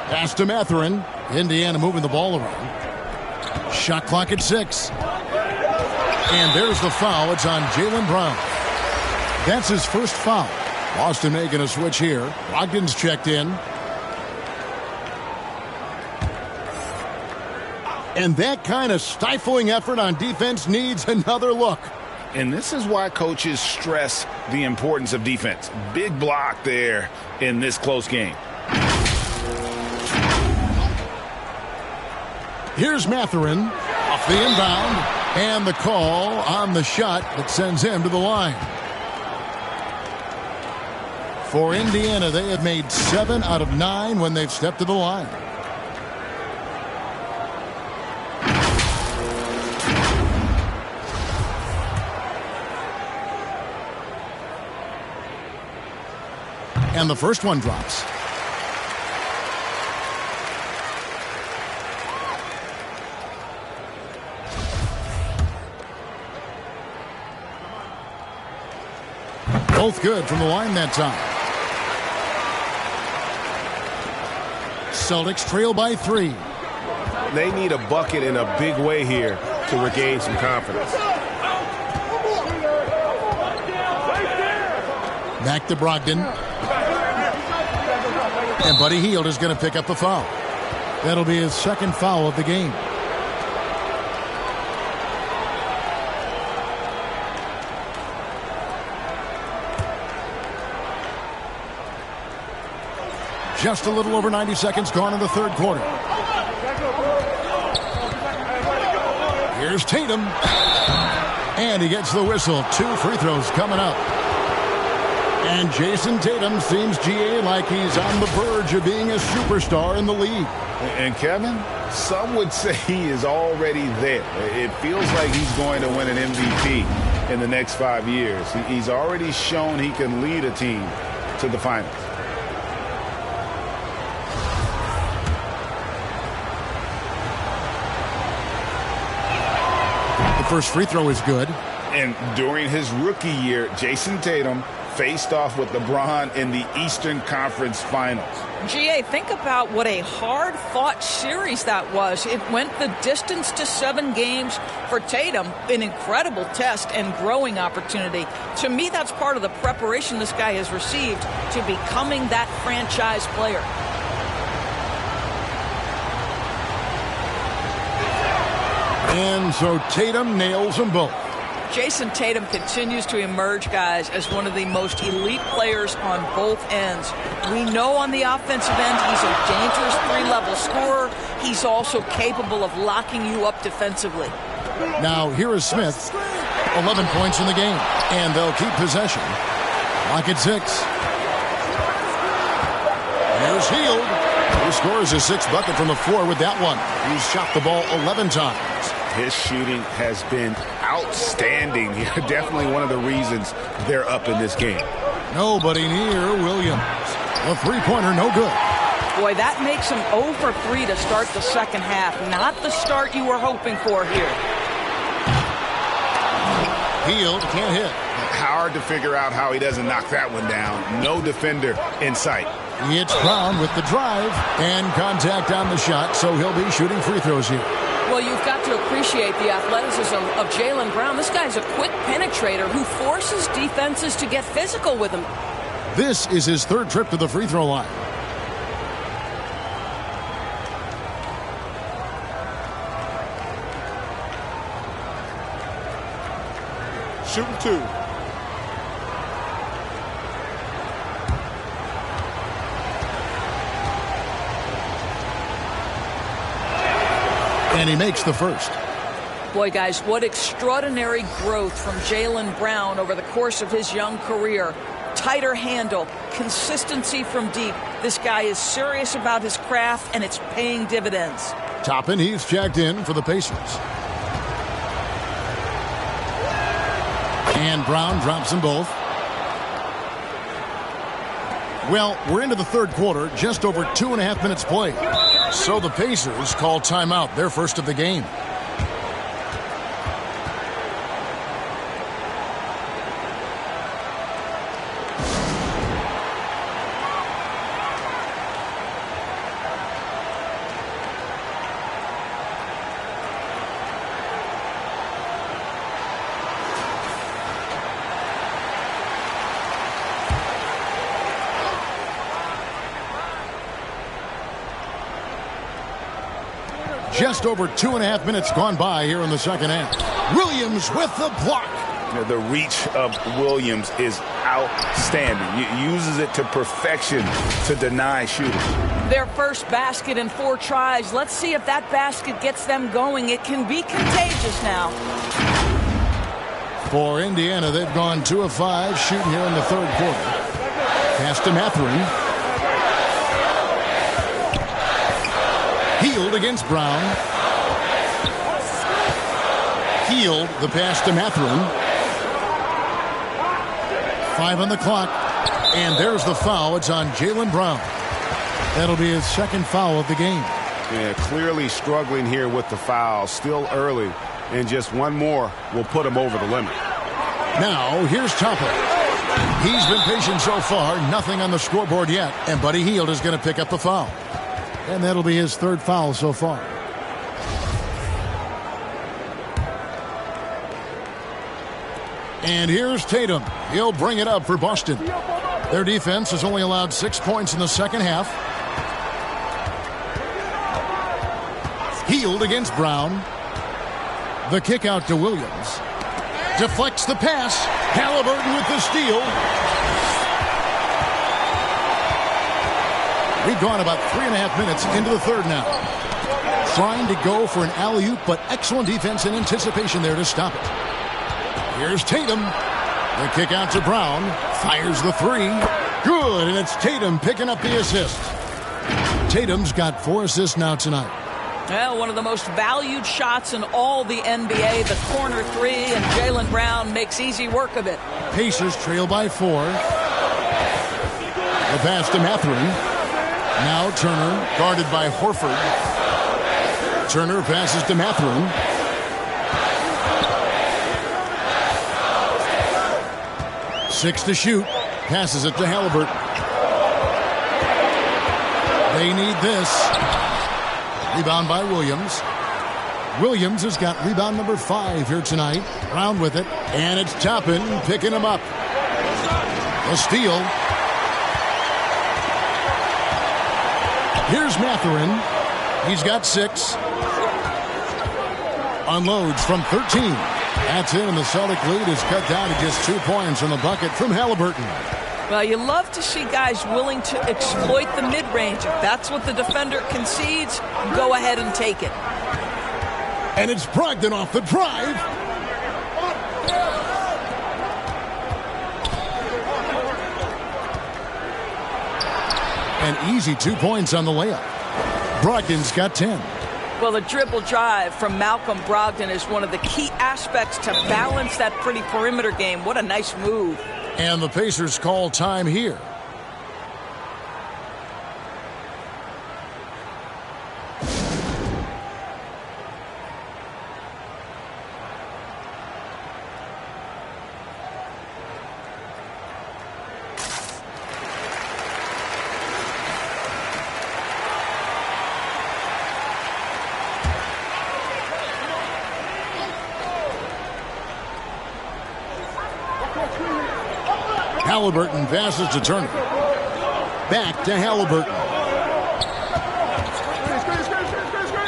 Pass to Mathurin. Indiana moving the ball around. Shot clock at 6. And there's the foul. It's on Jaylen Brown. That's his first foul. Boston making a switch here. Brogdon's checked in. And that kind of stifling effort on defense needs another look. And this is why coaches stress the importance of defense. Big block there in this close game. Here's Mathurin off the inbound, and the call on the shot that sends him to the line. For Indiana, they have made 7 out of 9 when they've stepped to the line. And the first one drops. Both good from the line that time. Celtics trail by 3. They need a bucket in a big way here to regain some confidence. Back to Brogdon. And Buddy Hield is going to pick up the foul. That'll be his 2nd foul of the game. Just a little over 90 seconds gone in the 3rd quarter. Here's Tatum. And he gets the whistle. 2 free throws coming up. And Jason Tatum seems, GA, like he's on the verge of being a superstar in the league. And Kevin, some would say he is already there. It feels like he's going to win an MVP in the next 5 years. He's already shown he can lead a team to the finals. First free throw is good. And during his rookie year, Jason Tatum faced off with LeBron in the Eastern Conference Finals. GA, think about what a hard-fought series that was. It went the distance to 7 games for Tatum, an incredible test and growing opportunity. To me, that's part of the preparation this guy has received to becoming that franchise player. And so Tatum nails them both. Jason Tatum continues to emerge, guys, as one of the most elite players on both ends. We know on the offensive end he's a dangerous 3-level scorer. He's also capable of locking you up defensively. Now here is Smith. 11 points in the game. And they'll keep possession. Lock at 6. Here's Hield, who scores his 6th bucket from the floor with that one. He's shot the ball 11 times. His shooting has been outstanding. Definitely one of the reasons they're up in this game. Nobody near Williams. A 3-pointer, no good. Boy, that makes him 0 for 3 to start the second half. Not the start you were hoping for here. Hield can't hit. Hard to figure out how he doesn't knock that one down. No defender in sight. It's Brown with the drive and contact on the shot, so he'll be shooting free throws here. Well, you've got to appreciate the athleticism of Jaylen Brown. This guy's a quick penetrator who forces defenses to get physical with him. This is his third trip to the free throw line. Shooting 2. And he makes the first. Boy, guys, what extraordinary growth from Jaylen Brown over the course of his young career. Tighter handle, consistency from deep. This guy is serious about his craft, and it's paying dividends. Toppin, he's checked in for the Pacers. And Brown drops them both. Well, we're into the third quarter, just over 2.5 minutes played. So the Pacers call timeout, their first of the game. Just over 2.5 minutes gone by here in the second half. Williams with the block. The reach of Williams is outstanding. He uses it to perfection to deny shooters. Their first basket in 4 tries. Let's see if that basket gets them going. It can be contagious now. For Indiana, they've gone 2 of 5 shooting here in the third quarter. Pass to Mathurin. Healed against Brown. Healed the pass to Mathurin. 5 on the clock. And there's the foul. It's on Jaylen Brown. That'll be his second foul of the game. Yeah, clearly struggling here with the foul. Still early. And just one more will put him over the limit. Now, here's Topper. He's been patient so far. Nothing on the scoreboard yet. And Buddy Hield is going to pick up the foul. And that'll be his third foul so far. And here's Tatum. He'll bring it up for Boston. Their defense has only allowed 6 points in the second half. Hield against Brown. The kick out to Williams. Deflects the pass. Halliburton with the steal. We've gone about 3.5 minutes into the third now. Trying to go for an alley-oop, but excellent defense and anticipation there to stop it. Here's Tatum. The kick out to Brown. Fires the 3. Good, and it's Tatum picking up the assist. Tatum's got 4 assists now tonight. Well, one of the most valued shots in all the NBA, the corner 3, and Jaylen Brown makes easy work of it. Pacers trail by 4. The pass to Mathurin. Now Turner, guarded by Horford. Turner passes to Mathurin. Six to shoot. Passes it to Halliburton. They need this. Rebound by Williams. Williams has got rebound number 5 here tonight. Brown with it. And it's Toppin picking him up. A steal. Here's Mathurin. He's got 6. Unloads from 13. That's it, and the Celtic lead is cut down to just 2 points on the bucket from Halliburton. Well, you love to see guys willing to exploit the mid-range. If that's what the defender concedes, go ahead and take it. And it's Brogdon off the drive. An easy 2 points on the layup. Brogdon's got 10. Well, the dribble drive from Malcolm Brogdon is one of the key aspects to balance that pretty perimeter game. What a nice move. And the Pacers call time here. Halliburton passes to Turner. Back to Halliburton.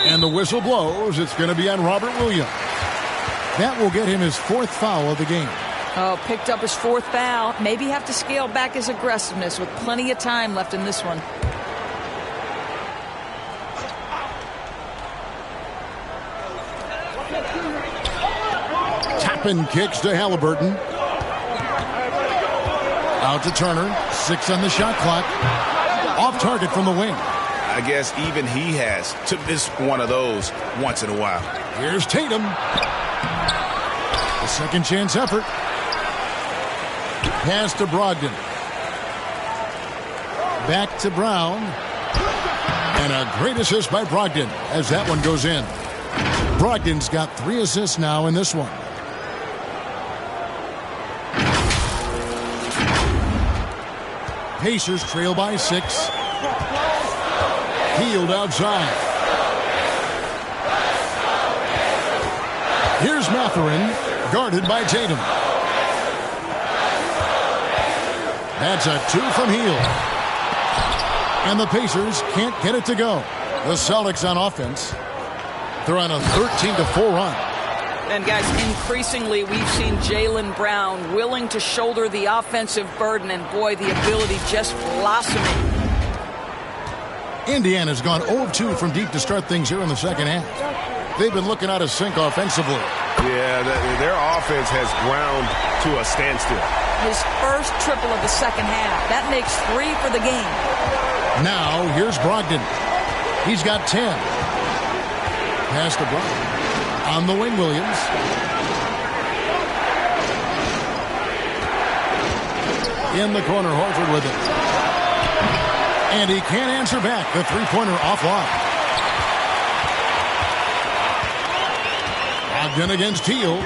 And the whistle blows. It's going to be on Robert Williams. That will get him his 4th foul of the game. Oh, picked up his 4th foul. Maybe have to scale back his aggressiveness with plenty of time left in this one. Tapping kicks to Halliburton. Out to Turner. 6 on the shot clock. Off target from the wing. I guess even he has to miss one of those once in a while. Here's Tatum. The second chance effort. Pass to Brogdon. Back to Brown. And a great assist by Brogdon as that one goes in. Brogdon's got 3 assists now in this one. Pacers trail by 6. Healed outside. Here's Mathurin, guarded by Tatum. That's a 2 from Hield. And the Pacers can't get it to go. The Celtics on offense. They're on a 13-4 run. And guys, increasingly we've seen Jaylen Brown willing to shoulder the offensive burden, and boy, the ability just blossoming. Indiana's gone 0-2 from deep to start things here in the second half. They've been looking out of sync offensively. Yeah, their offense has ground to a standstill. His first triple of the second half. That makes 3 for the game. Now, here's Brogdon. He's got 10. Pass to Brogdon. On the wing, Williams. In the corner, Horford with it. And he can't answer back. The three-pointer offline. Brogdon against Hield.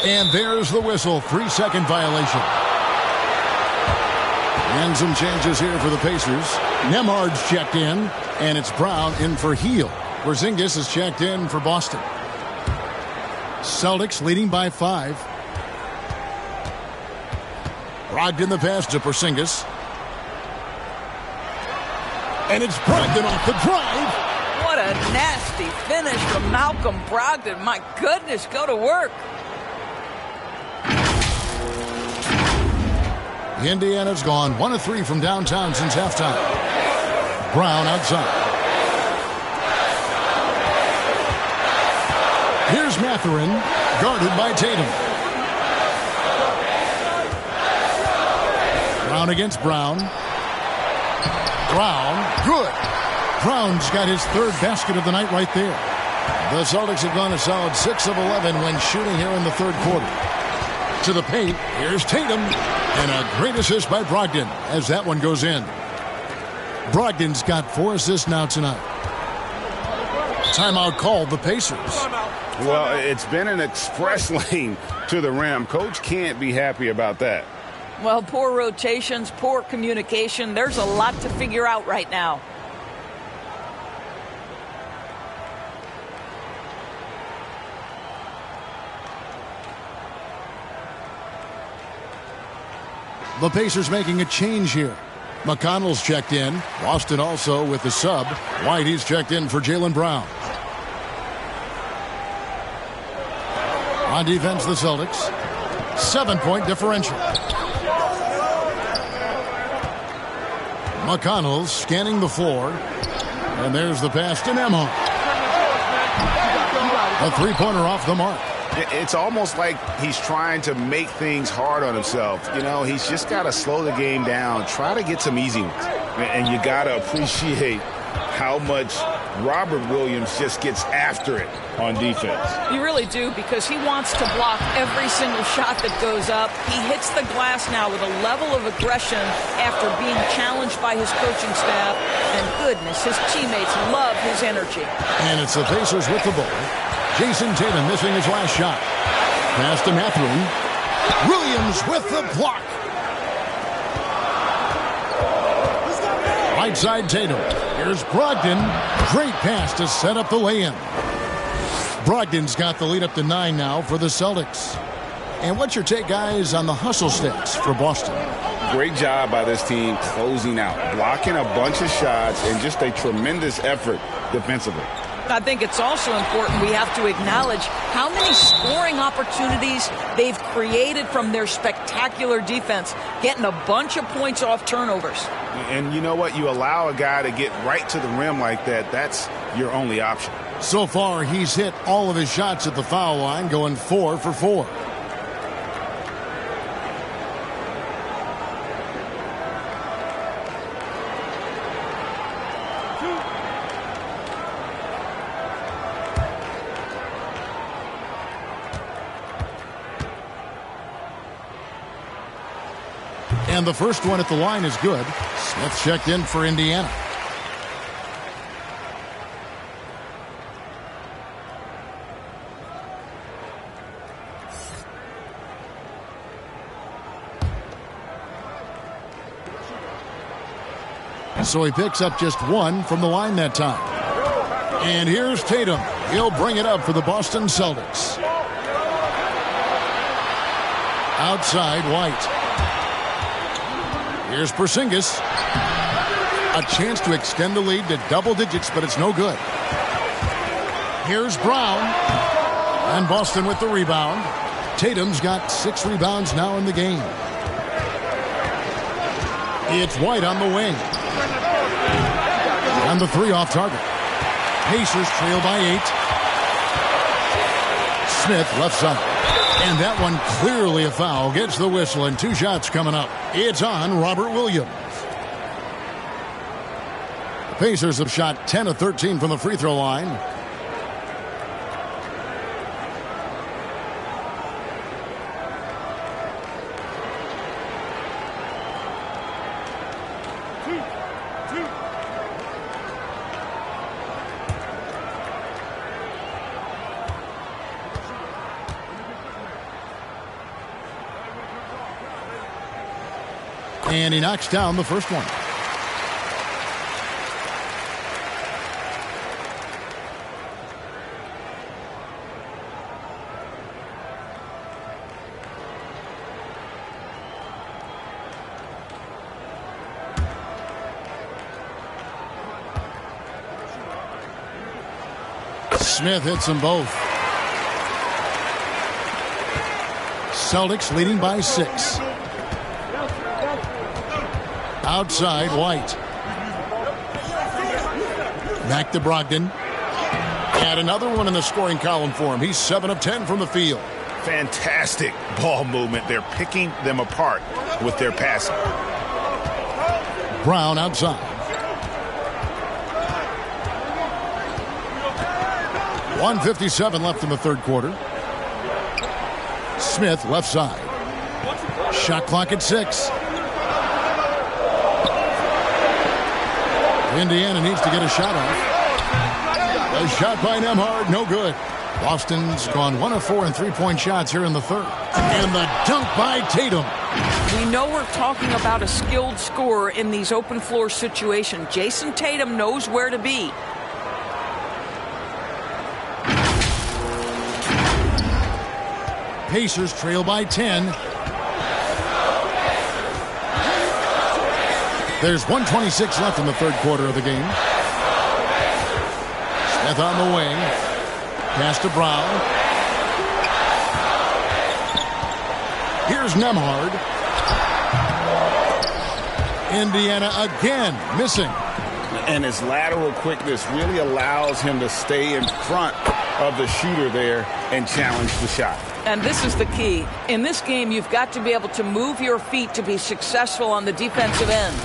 And there's the whistle. 3-second violation. And some changes here for the Pacers. Nembhard's checked in, and it's Brown in for Hield. Porzingis is checked in for Boston. Celtics leading by 5. Brogdon the pass to Porzingis. And it's Brogdon off the drive. What a nasty finish from Malcolm Brogdon. My goodness, go to work. Indiana's gone 1 of 3 from downtown since halftime. Brown outside. Here's Mathurin, guarded by Tatum. Brown against Brown. Brown, good. Brown's got his 3rd basket of the night right there. The Celtics have gone a solid 6 of 11 when shooting here in the 3rd quarter. To the paint, here's Tatum. And a great assist by Brogdon as that one goes in. Brogdon's got 4 assists now tonight. Timeout called the Pacers. Well, it's been an express lane to the rim. Coach can't be happy about that. Well, poor rotations, poor communication. There's a lot to figure out right now. The Pacers making a change here. McConnell's checked in. Boston also with the sub. White, he's checked in for Jaylen Brown. On defense, the Celtics. 7-point differential. McConnell's scanning the floor. And there's the pass to Nembhard. A three-pointer off the mark. It's almost like he's trying to make things hard on himself. You know, he's just got to slow the game down, try to get some easy ones. And you got to appreciate how much Robert Williams just gets after it on defense. You really do, because he wants to block every single shot that goes up. He hits the glass now with a level of aggression after being challenged by his coaching staff. And goodness, his teammates love his energy. And it's the Pacers with the ball. Jason Tatum missing his last shot. Pass to Mathurin. Williams with the block. Right side Tatum. Here's Brogdon. Great pass to set up the lay-in. Brogdon's got the lead up to 9 now for the Celtics. And what's your take, guys, on the hustle stats for Boston? Great job by this team closing out, blocking a bunch of shots, and just a tremendous effort defensively. I think it's also important we have to acknowledge how many scoring opportunities they've created from their spectacular defense, getting a bunch of points off turnovers. And you know what? You allow a guy to get right to the rim like that, that's your only option. So far, he's hit all of his shots at the foul line, going 4 for 4. And the first one at the line is good. Smith checked in for Indiana. So he picks up just one from the line that time. And here's Tatum. He'll bring it up for the Boston Celtics. Outside, White. Here's Porzingis. A chance to extend the lead to double digits, but it's no good. Here's Brown. And Boston with the rebound. Tatum's got 6 rebounds now in the game. It's White on the wing. And the 3 off target. Pacers trail by 8. Smith left side. And that one clearly a foul. Gets the whistle and 2 shots coming up. It's on Robert Williams. The Pacers have shot 10 of 13 from the free throw line. And he knocks down the first one. Smith hits them both. Celtics leading by 6. Outside, White. Back to Brogdon. And another one in the scoring column for him. He's 7 of 10 from the field. Fantastic ball movement. They're picking them apart with their passing. Brown outside. 1:57 left in the third quarter. Smith left side. Shot clock at 6. Indiana needs to get a shot off. A shot by Nembhard, no good. Boston's gone 1 of 4 in three-point shots here in the third. And the dunk by Tatum. We know we're talking about a skilled scorer in these open floor situations. Jason Tatum knows where to be. Pacers trail by 10. There's 1:26 left in the third quarter of the game. Smith on the wing. Pass to Brown. Here's Nembhard. Indiana again missing. And his lateral quickness really allows him to stay in front of the shooter there and challenge the shot. And this is the key. In this game, you've got to be able to move your feet to be successful on the defensive end.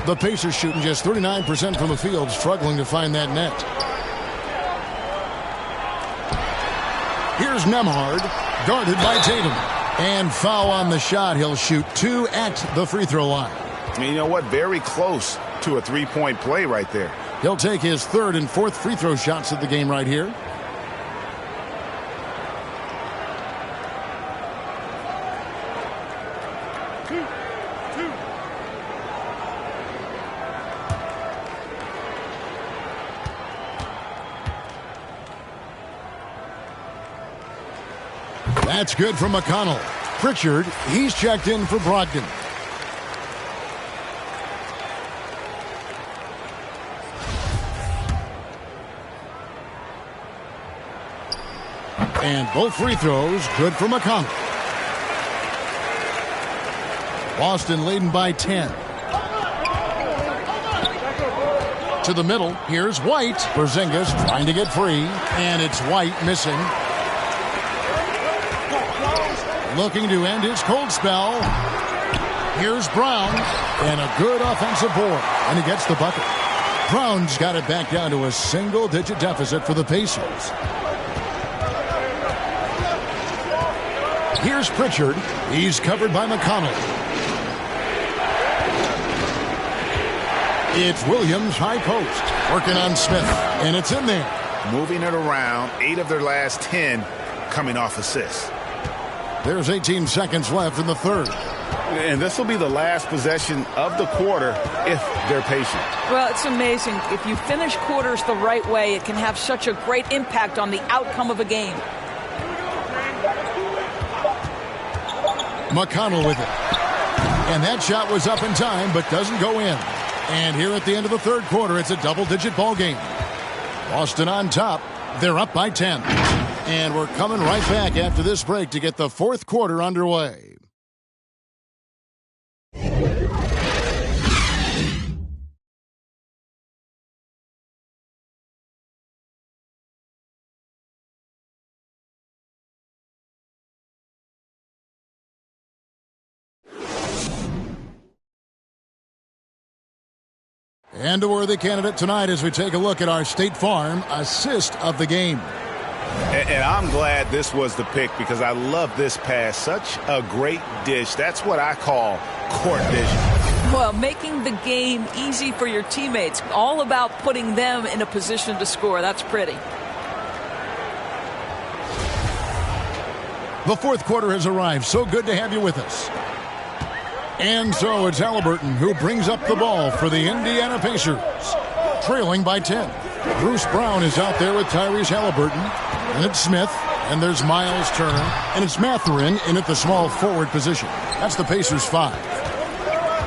The Pacers shooting just 39% from the field, struggling to find that net. Here's Nembhard, guarded by Tatum. And foul on the shot. He'll shoot 2 at the free throw line. And you know what? Very close to a three-point play right there. He'll take his 3rd and 4th free throw shots of the game right here. That's good from McConnell. Pritchard, he's checked in for Brogdon. And both free throws good for McConnell. Boston leading by 10. To the middle, here's White. Porzingis trying to get free, and it's White missing. Looking to end his cold spell. Here's Brown, and a good offensive board, and he gets the bucket. Brown's got it back down to a single-digit deficit for the Pacers. Here's Pritchard. He's covered by McConnell. It's Williams high post. Working on Smith. And it's in there. Moving it around. 8 of their last 10 coming off assists. There's 18 seconds left in the third. And this will be the last possession of the quarter if they're patient. Well, it's amazing. If you finish quarters the right way, it can have such a great impact on the outcome of a game. McConnell with it. And that shot was up in time, but doesn't go in. And here at the end of the third quarter, it's a double-digit ball game. Boston on top. They're up by 10. And we're coming right back after this break to get the fourth quarter underway. And a worthy candidate tonight as we take a look at our State Farm assist of the game. And I'm glad this was the pick because I love this pass. Such a great dish. That's what I call court vision. Well, making the game easy for your teammates. All about putting them in a position to score. That's pretty. The fourth quarter has arrived. So good to have you with us. And so it's Halliburton who brings up the ball for the Indiana Pacers. Trailing by 10. Bruce Brown is out there with Tyrese Halliburton. And it's Smith. And there's Miles Turner. And it's Mathurin in at the small forward position. That's the Pacers 5.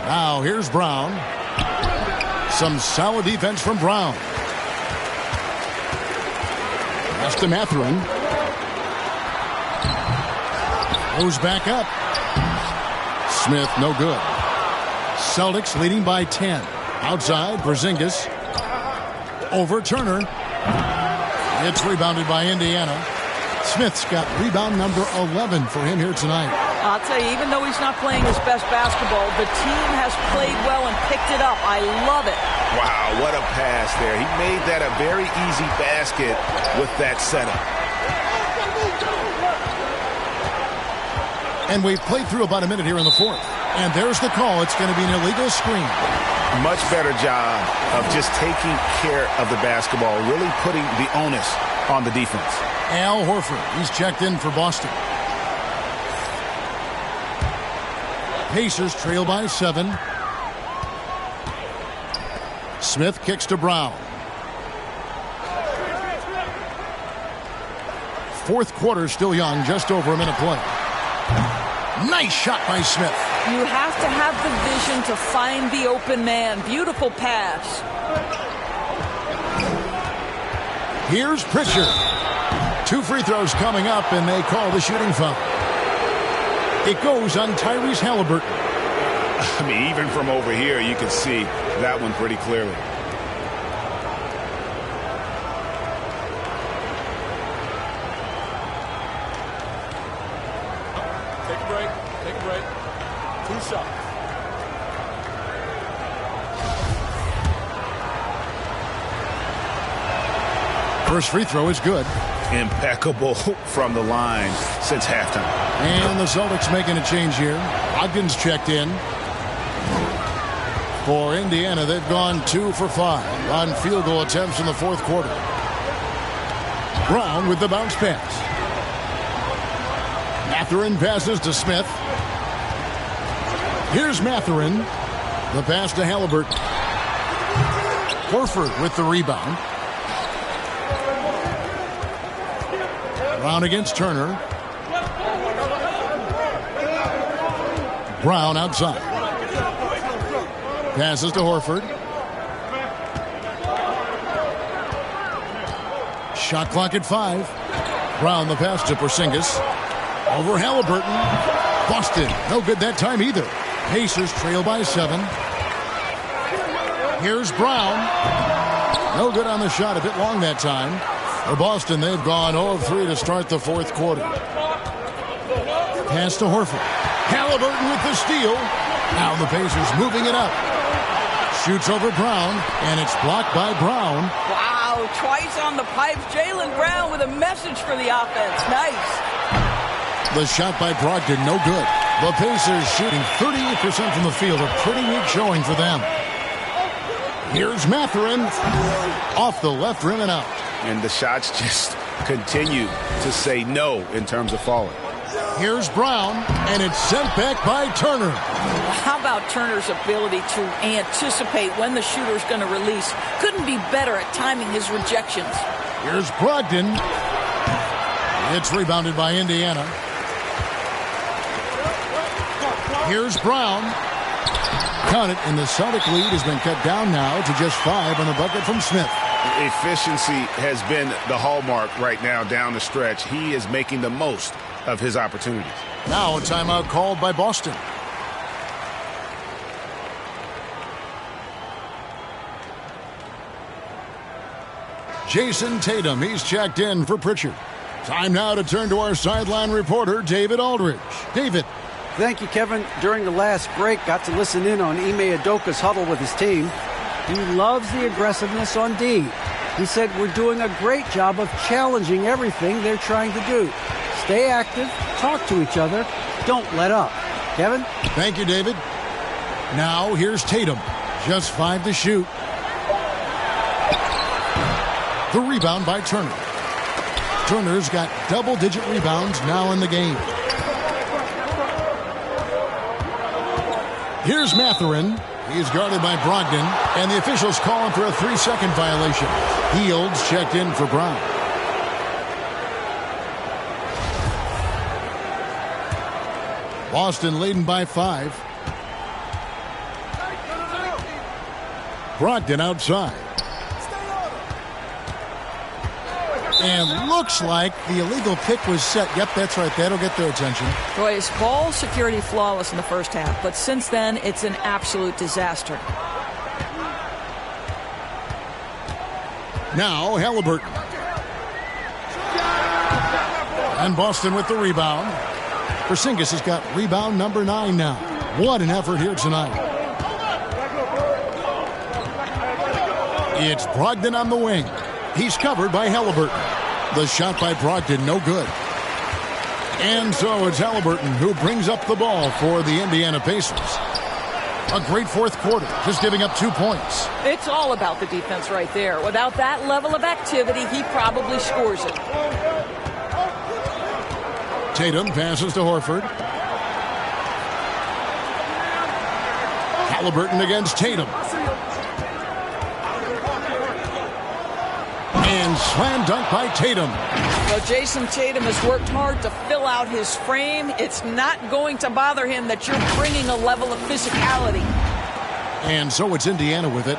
Now here's Brown. Some solid defense from Brown. That's to Mathurin. Goes back up. Smith, no good. Celtics leading by 10. Outside, Porzingis. Over Turner. It's rebounded by Indiana. Smith's got rebound number 11 for him here tonight. I'll tell you, even though he's not playing his best basketball, the team has played well and picked it up. I love it. Wow, what a pass there. He made that a very easy basket with that setup. And we've played through about a minute here in the fourth. And there's the call. It's going to be an illegal screen. Much better job of just taking care of the basketball, really putting the onus on the defense. Al Horford, he's checked in for Boston. Pacers trail by 7. Smith kicks to Brown. Fourth quarter still young, just over a minute play. Nice shot by Smith. You have to have the vision to find the open man. Beautiful pass. Here's Pritchard. 2 free throws coming up, and they call the shooting foul. It goes on Tyrese Halliburton. I mean, even from over here, you can see that one pretty clearly. Take a break. Take a break. 2 shots. First free throw is good. Impeccable from the line since halftime. And the Celtics making a change here. Ogden's checked in. For Indiana, they've gone 2 for 5 on field goal attempts in the fourth quarter. Brown with the bounce pass. Mathurin passes to Smith. Here's Mathurin. The pass to Halliburton. Horford with the rebound. Brown against Turner. Brown outside. Passes to Horford. Shot clock at 5. Brown the pass to Porzingis. Over Halliburton. Boston. No good that time either. Pacers trail by 7. Here's Brown. No good on the shot. A bit long that time. For Boston, they've gone 0 of 3 to start the fourth quarter. Pass to Horford. Halliburton with the steal. Now the Pacers moving it up. Shoots over Brown, and it's blocked by Brown. Wow, twice on the pipes. Jaylen Brown with a message for the offense. Nice. The shot by Brogdon, no good. The Pacers shooting 38% from the field. A pretty weak showing for them. Here's Mathurin. Off the left rim and out. And the shots just continue to say no in terms of falling. Here's Brown, and it's sent back by Turner. How about Turner's ability to anticipate when the shooter's going to release? Couldn't be better at timing his rejections. Here's Brogdon. It's rebounded by Indiana. Here's Brown. Count it, and the Celtic lead has been cut down now to just 5 on the bucket from Smith. Efficiency has been the hallmark right now down the stretch. He is making the most of his opportunities. Now a timeout called by Boston. Jason Tatum, he's checked in for Pritchard. Time now to turn to our sideline reporter, David Aldridge. David. Thank you, Kevin. During the last break, got to listen in on Ime Udoka's huddle with his team. He loves the aggressiveness on D. He said, we're doing a great job of challenging everything they're trying to do. Stay active, talk to each other, don't let up. Kevin? Thank you, David. Now here's Tatum. Just 5 to shoot. The rebound by Turner. Turner's got double-digit rebounds now in the game. Here's Mathurin. He's guarded by Brogdon, and the officials call him for a 3-second violation. Fields checked in for Brown. Boston leading by 5. Brogdon outside. And looks like the illegal pick was set. Yep, that's right. That'll get their attention. Boy, his ball security flawless in the first half, but since then, it's an absolute disaster. Now, Halliburton. And Boston with the rebound. Porzingis has got rebound number 9 now. What an effort here tonight. It's Brogdon on the wing. He's covered by Halliburton. The shot by Brogdon, no good. And so it's Halliburton who brings up the ball for the Indiana Pacers. A great fourth quarter, just giving up 2 points. It's all about the defense right there. Without that level of activity, he probably scores it. Tatum passes to Horford. Halliburton against Tatum. And slam dunk by Tatum. Well, Jason Tatum has worked hard to fill out his frame. It's not going to bother him that you're bringing a level of physicality. And so it's Indiana with it.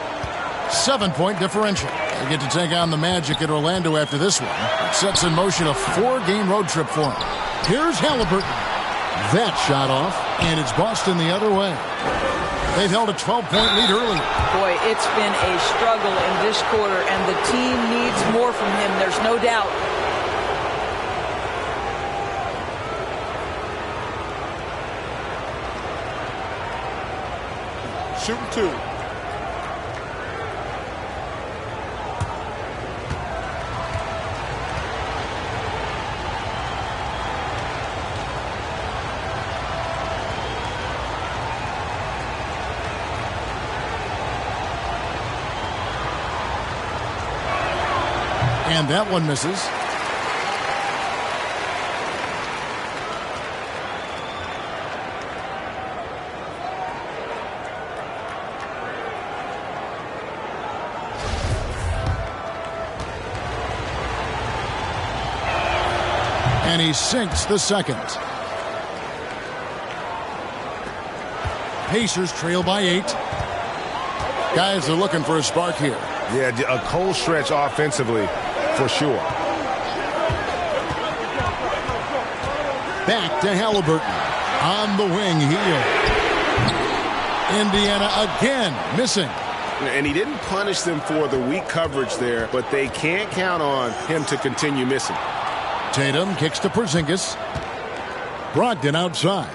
7-point differential. They get to take on the Magic at Orlando after this one. It sets in motion a 4-game road trip for them. Here's Halliburton. That shot off, and it's Boston the other way. They've held a 12-point lead early. Boy, it's been a struggle in this quarter, and the team needs more from him. There's no doubt. Shooting 2. And that one misses. And he sinks the second. Pacers trail by 8. Guys are looking for a spark here. Yeah, a cold stretch offensively for sure. Back to Halliburton. On the wing, Hield. Indiana again missing. And he didn't punish them for the weak coverage there, but they can't count on him to continue missing. Tatum kicks to Porzingis. Brogdon outside.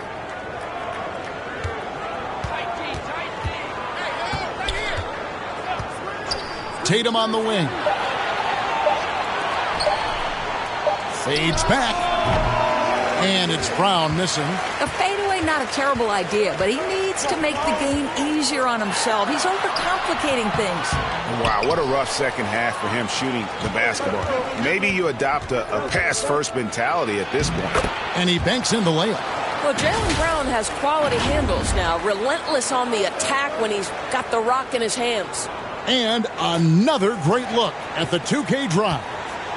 Tatum on the wing. Fades back. And it's Brown missing. A fadeaway, not a terrible idea, but he needs to make the game easier on himself. He's overcomplicating things. Wow, what a rough second half for him shooting the basketball. Maybe you adopt a pass-first mentality at this point. And he banks in the layup. Well, Jaylen Brown has quality handles now. Relentless on the attack when he's got the rock in his hands. And another great look at the 2K drive.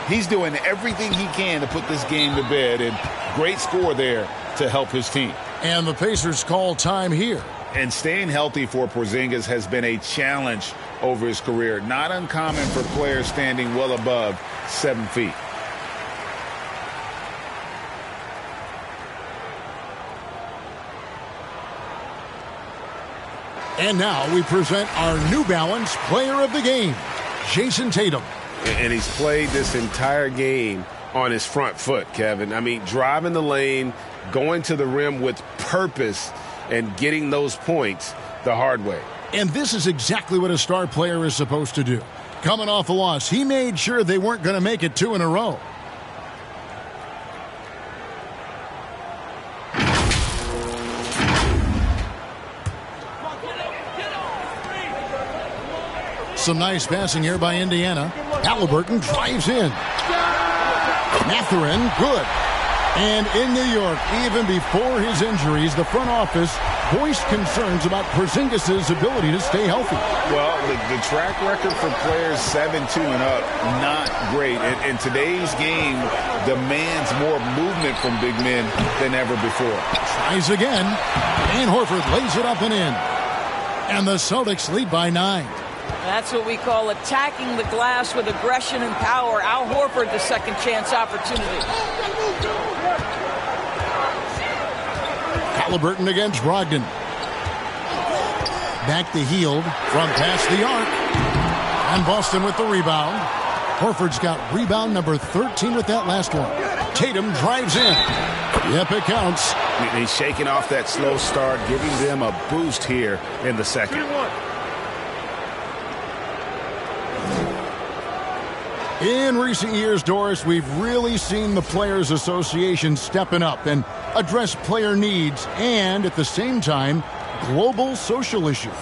He's doing everything he can to put this game to bed, and great score there to help his team. And the Pacers call time here. And staying healthy for Porzingis has been a challenge over his career. Not uncommon for players standing well above 7 feet. And now we present our New Balance Player of the Game, Jason Tatum. And he's played this entire game on his front foot, Kevin. I mean, driving the lane, going to the rim with purpose, and getting those points the hard way. And this is exactly what a star player is supposed to do. Coming off a loss, he made sure they weren't going to make it 2 in a row. Some nice passing here by Indiana. Halliburton drives in. Mathurin, good. And in New York, even before his injuries, the front office voiced concerns about Porzingis' ability to stay healthy. Well, the track record for players 7-2 and up, not great. And today's game demands more movement from big men than ever before. Tries again. And Horford lays it up and in. And the Celtics lead by 9. That's what we call attacking the glass with aggression and power. Al Horford, the second chance opportunity. Halliburton against Brogdon. Back to Hield from past the arc. And Boston with the rebound. Horford's got rebound number 13 with that last one. Tatum drives in. Yep, it counts. He's shaking off that slow start, giving them a boost here in the second. In recent years, Doris, we've really seen the Players Association stepping up and address player needs and, at the same time, global social issues.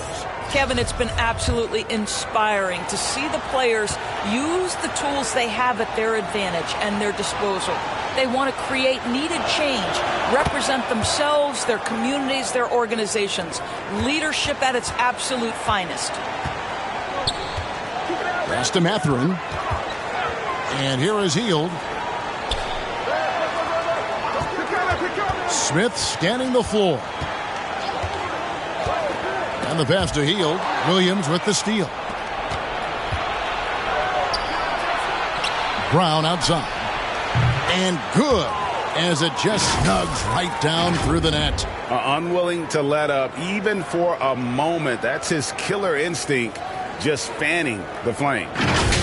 Kevin, it's been absolutely inspiring to see the players use the tools they have at their advantage and their disposal. They want to create needed change, represent themselves, their communities, their organizations. Leadership at its absolute finest. Pass to Mathurin. And here is Hield. Smith scanning the floor. And the pass to Hield. Williams with the steal. Brown outside. And good as it just snugs right down through the net. Unwilling to let up even for a moment. That's his killer instinct, just fanning the flame.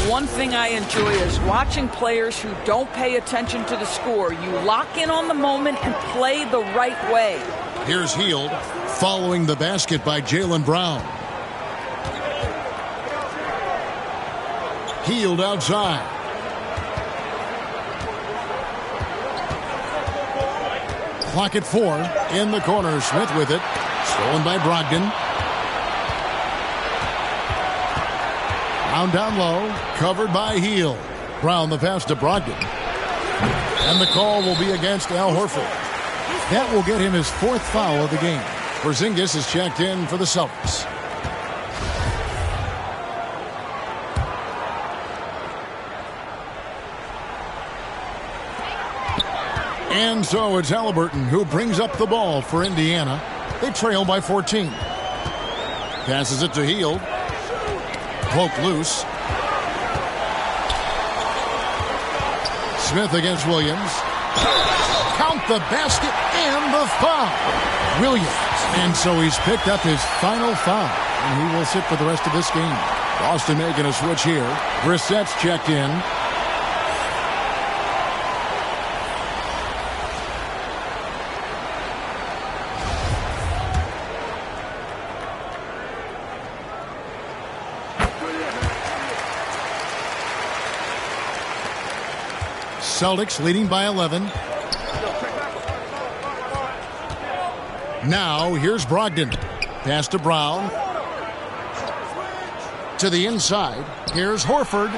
One thing I enjoy is watching players who don't pay attention to the score. You lock in on the moment and play the right way. Here's Hield following the basket by Jaylen Brown. Hield outside. Clock at 4 in the corner. Smith with it. Stolen by Brogdon. Brown down low, covered by Hield. Brown the pass to Brogdon. And the call will be against Al Horford. That will get him his 4th foul of the game. Porzingis is checked in for the Celtics. And so it's Halliburton who brings up the ball for Indiana. They trail by 14. Passes it to Hield. Poked loose. Smith against Williams. Count the basket and the foul. Williams. And so he's picked up his final foul. And he will sit for the rest of this game. Boston making a switch here. Brissett's checked in. Celtics leading by 11. Now here's Brogdon. Pass to Brown. To the inside. Here's Horford.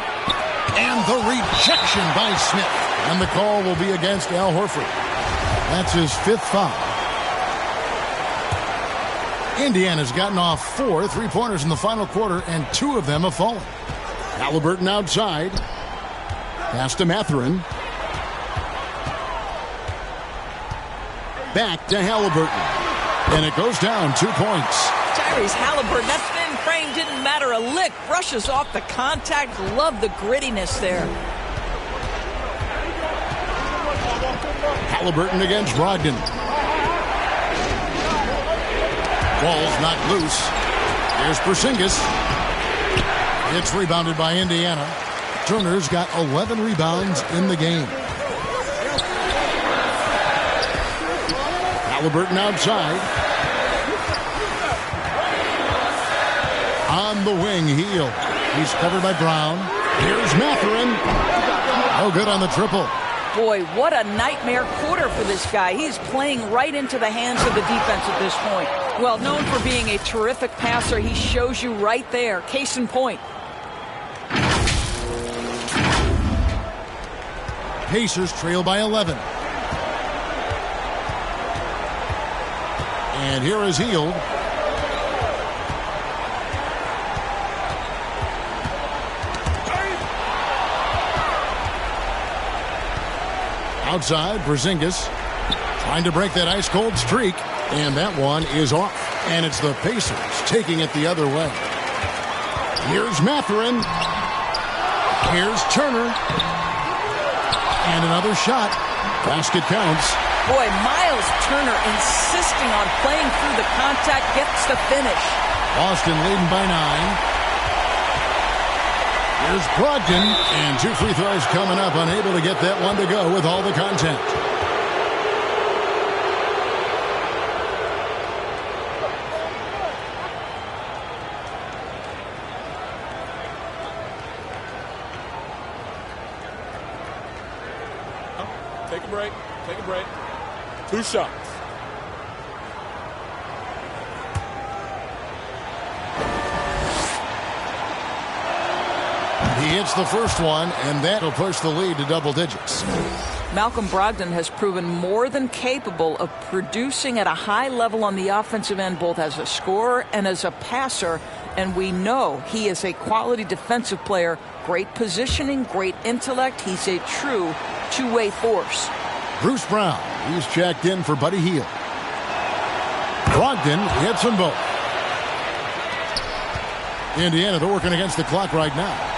And the rejection by Smith. And the call will be against Al Horford. That's his 5th foul. Indiana's gotten off 4 3-pointers in the final quarter, and 2 of them have fallen. Halliburton outside. Pass to Mathurin. Back to Halliburton. And it goes down 2 points. Tyrese Halliburton, that thin frame didn't matter a lick. Brushes off the contact. Love the grittiness there. Halliburton against Brogdon. Ball's not loose. Here's Porzingis. It's rebounded by Indiana. Turner's got 11 rebounds in the game. Halliburton outside. On the wing, Hield. He's covered by Brown. Here's Mathurin. No good on the triple. Boy, what a nightmare quarter for this guy. He's playing right into the hands of the defense at this point. Well, known for being a terrific passer, he shows you right there. Case in point. Pacers trail by 11. And here is Hield. Outside, Porzingis trying to break that ice-cold streak. And that one is off. And it's the Pacers taking it the other way. Here's Mathurin. Here's Turner. And another shot. Basket counts. Boy, Miles Turner insisting on playing through the contact, gets the finish. Boston leading by 9. Here's Brogdon, and 2 free throws coming up, unable to get that one to go with all the contact. Take a break. Take a break. 2 shots. He hits the first one, and that'll push the lead to double digits. Malcolm Brogdon has proven more than capable of producing at a high level on the offensive end, both as a scorer and as a passer. And we know he is a quality defensive player. Great positioning, great intellect. He's a true two-way force. Bruce Brown, he's checked in for Buddy Hield. Brogdon hits them both. Indiana, they're working against the clock right now.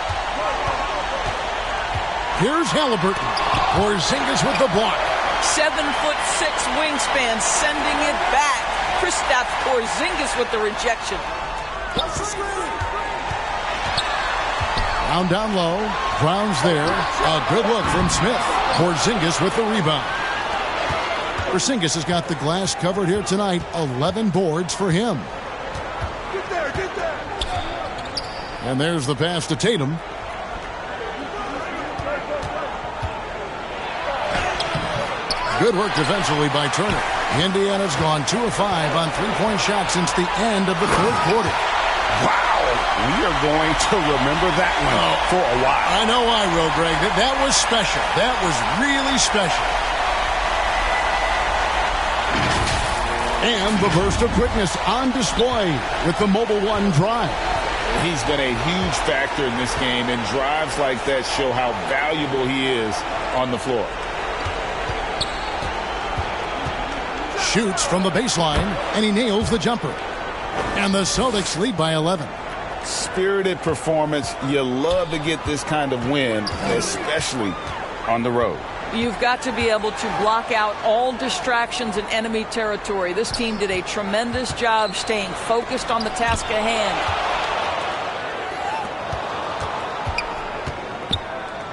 Here's Halliburton. Porzingis with the block. 7'6" wingspan, sending it back. Kristaps Porzingis with the rejection. Brown down low. Brown's there. A good look from Smith. Porzingis with the rebound. Porzingis has got the glass covered here tonight. 11 boards for him. Get there, get there. And there's the pass to Tatum. Good work defensively by Turner. Indiana's gone 2 of 5 on three-point shots since the end of the third quarter. Wow, we are going to remember that one for a while. I know I will, Greg. That was special. That was really special. And the burst of quickness on display with the Mobile One drive. He's been a huge factor in this game, and drives like that show how valuable he is on the floor. shoots from the baseline, and he nails the jumper. And the Celtics lead by 11. Spirited performance. You love to get this kind of win, especially on the road. You've got to be able to block out all distractions in enemy territory. This team did a tremendous job staying focused on the task at hand.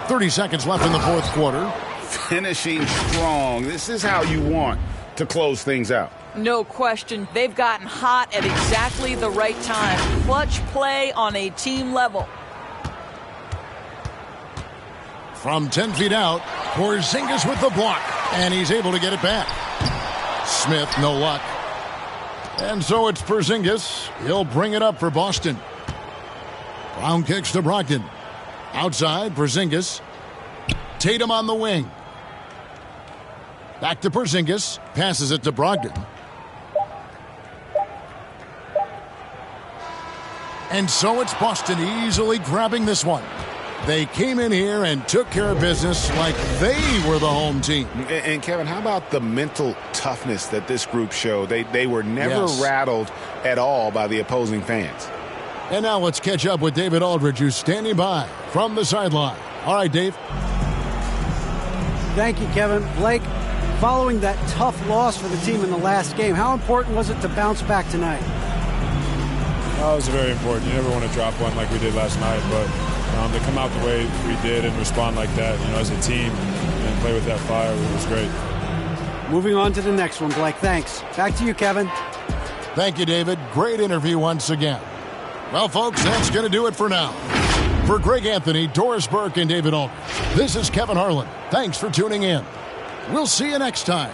30 seconds left in the fourth quarter. Finishing strong. This is how you want to close things out. No question. They've gotten hot at exactly the right time. Clutch play on a team level. From 10 feet out, Porzingis with the block, and he's able to get it back. Smith, no luck. And so it's Porzingis. He'll bring it up for Boston. Brown kicks to Brogdon. Outside, Porzingis. Tatum on the wing. Back to Porzingis. Passes it to Brogdon. And so it's Boston easily grabbing this one. They came in here and took care of business like they were the home team. And Kevin, how about the mental toughness that this group showed? They were never rattled at all by the opposing fans. And now let's catch up with David Aldridge, who's standing by from the sideline. All right, Dave. Thank you, Kevin. Blake, following that tough loss for the team in the last game, how important was it to bounce back tonight? Oh, it was very important. You never want to drop one like we did last night, but to come out the way we did and respond like that, as a team and play with that fire, it was great. Moving on to the next one, Blake. Thanks. Back to you, Kevin. Thank you, David. Great interview once again. Well, folks, that's going to do it for now. For Greg Anthony, Doris Burke, and David Aldridge, this is Kevin Harlan. Thanks for tuning in. We'll see you next time